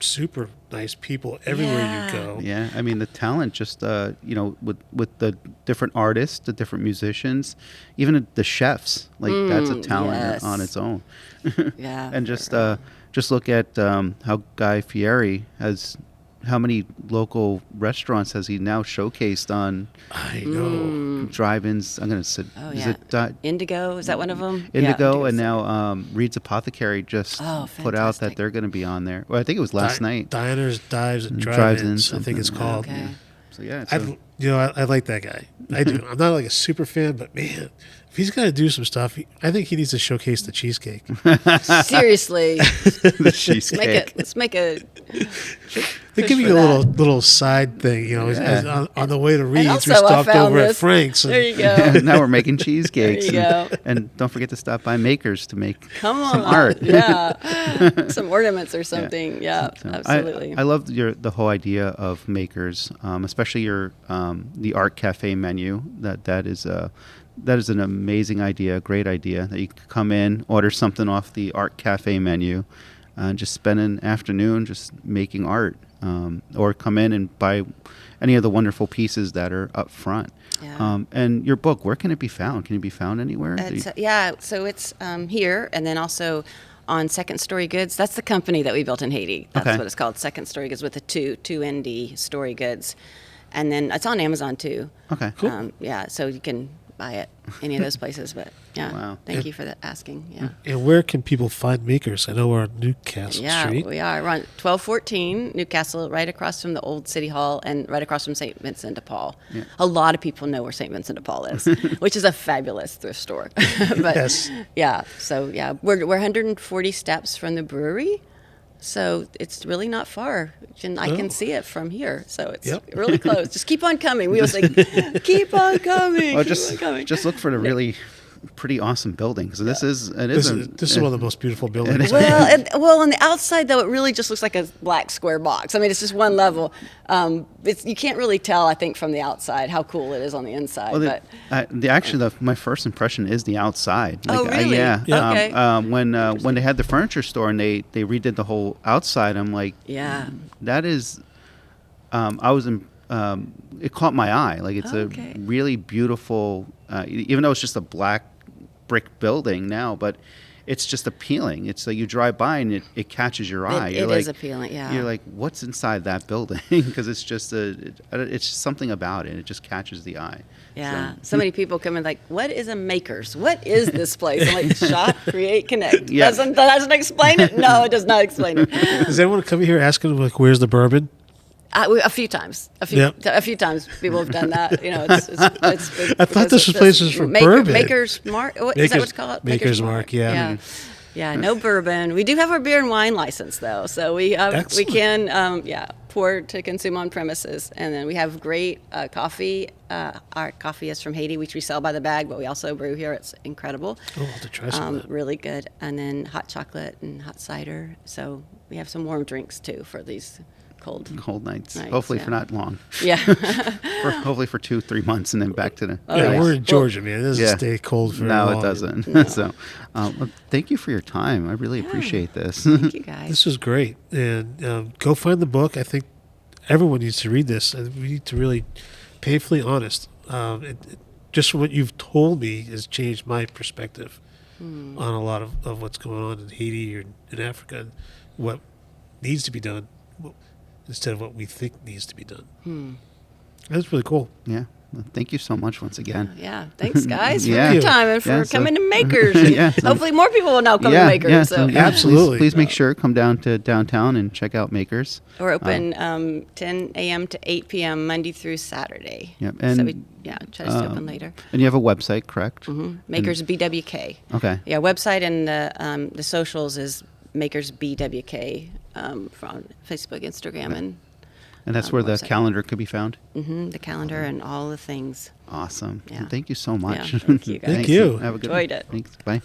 super nice people everywhere Yeah. you go. Yeah, I mean the talent, just with the different artists, the different musicians, even the chefs, like that's a talent yes. on its own. Yeah. And just look at how Guy Fieri has, how many local restaurants has he now showcased on I know. drive-ins? I'm gonna say, Oh, is yeah. it Indigo, is that one of them? Indigo? And now Reed's Apothecary just Oh, put out that fantastic. they're going to be on there. Well, I think it was last night. Diners, Dives, and Drive-ins, Drive-Ins, I think it's something. called. Okay. So yeah, I like that guy. I do. I'm not like a super fan, but man, if he's going to do some stuff, I think he needs to showcase the cheesecake. Seriously. the cheesecake. Let's make a They push give you for a that. little side thing, as on the way to Reed's, we also, I stopped found over at this. Frank's. and- There you go. Now we're making cheesecakes. There you go. And don't forget to stop by Makers to make Come on. some art. Yeah. Some ornaments or something. Yeah, So absolutely. I love the whole idea of Makers, especially your the art cafe menu. That is an amazing idea, great idea. That you could come in, order something off the art cafe menu, and just spend an afternoon just making art, or come in and buy any of the wonderful pieces that are up front. Yeah. And your book, where can it be found? Can it be found anywhere? So it's here, and then also on Second Story Goods. That's the company that we built in Haiti. That's Okay. what it's called, Second Story Goods with a two ND Story Goods. And then it's on Amazon too. Okay. Cool. So you can buy it any of those places. But yeah, Wow. thank you for that asking. Yeah. And where can people find Makers? I know we're on Newcastle Yeah, Street. we are. We're on 1214 Newcastle, right across from the old City Hall and right across from St. Vincent de Paul. Yeah. A lot of people know where St. Vincent de Paul is, which is a fabulous thrift store. But Yes. yeah, so yeah, we're 140 steps from the brewery. So it's really not far. I can Oh. see it from here. So it's Yep. really close. Just keep on coming. We always say, keep on coming. Well, keep on coming. just look for the really pretty awesome building. So this is This is one of the most beautiful buildings. Well, on the outside though, it really just looks like a black square box. I mean, it's just one level. You can't really tell, I think, from the outside how cool it is on the inside. Well, but my first impression is the outside. Oh, really? Yeah. Yeah. Okay. When they had the furniture store and they redid the whole outside, I'm like, yeah, that is. I was in. It caught my eye. Like it's Okay. a really beautiful, even though it's just a black brick building now, but it's just appealing. It's like you drive by and it catches your eye. it is appealing. Yeah, You're like, what's inside that building? Because it's just it's just something about it. It just catches the eye. yeah. So- So many people come in like, "What is a Makers? What is this place?" I'm like, "Shop, create, connect." Yeah. Doesn't explain it. No, it does not explain it. Does anyone come here asking, like, where's the bourbon? A few times, a few times people have done that. You know, it's I thought this was places for bourbon. Maker's Mark. Is that what it's called? Maker's Mark, yeah. Yeah. Yeah, no bourbon. We do have our beer and wine license though, so we Excellent. can pour to consume on premises, and then we have great coffee. Our coffee is from Haiti, which we sell by the bag, but we also brew here. It's incredible. Oh, I'll have to try some of that. Really good. And then hot chocolate and hot cider. So we have some warm drinks too for these cold nights. Nights, Hopefully yeah. for not long. Yeah. Hopefully for 2-3 months and then back to the. Yeah, yeah. we're in Georgia, man. It doesn't Yeah. stay cold for No, long. it doesn't. No. So, well, thank you for your time. I really appreciate this. Thank you guys. This was great. And go find the book. I think everyone needs to read this. And we need to really painfully honest. Just what you've told me has changed my perspective on a lot of what's going on in Haiti or in Africa and what needs to be done instead of what we think needs to be done. That's really cool. Yeah. Well, thank you so much once again. Yeah, thanks guys for Yeah. your time and for Yeah, so- coming to Makers. And Yeah, so- hopefully more people will now come to Makers. So yeah, Absolutely. Please make sure come down to downtown and check out Makers. we're open 10 a.m. to 8 p.m. Monday through Saturday. Yep, so and, we try to stay open later. And you have a website, correct? Makers BWK. Okay. Yeah, website and the socials is Makers BWK from Facebook, Instagram, And that's where the website. calendar could be found. and the calendar and all the things. Awesome. Yeah. Thank you so much. Yeah, thank you, guys. Thank you. Have a good Enjoyed one. it. Thanks. Bye.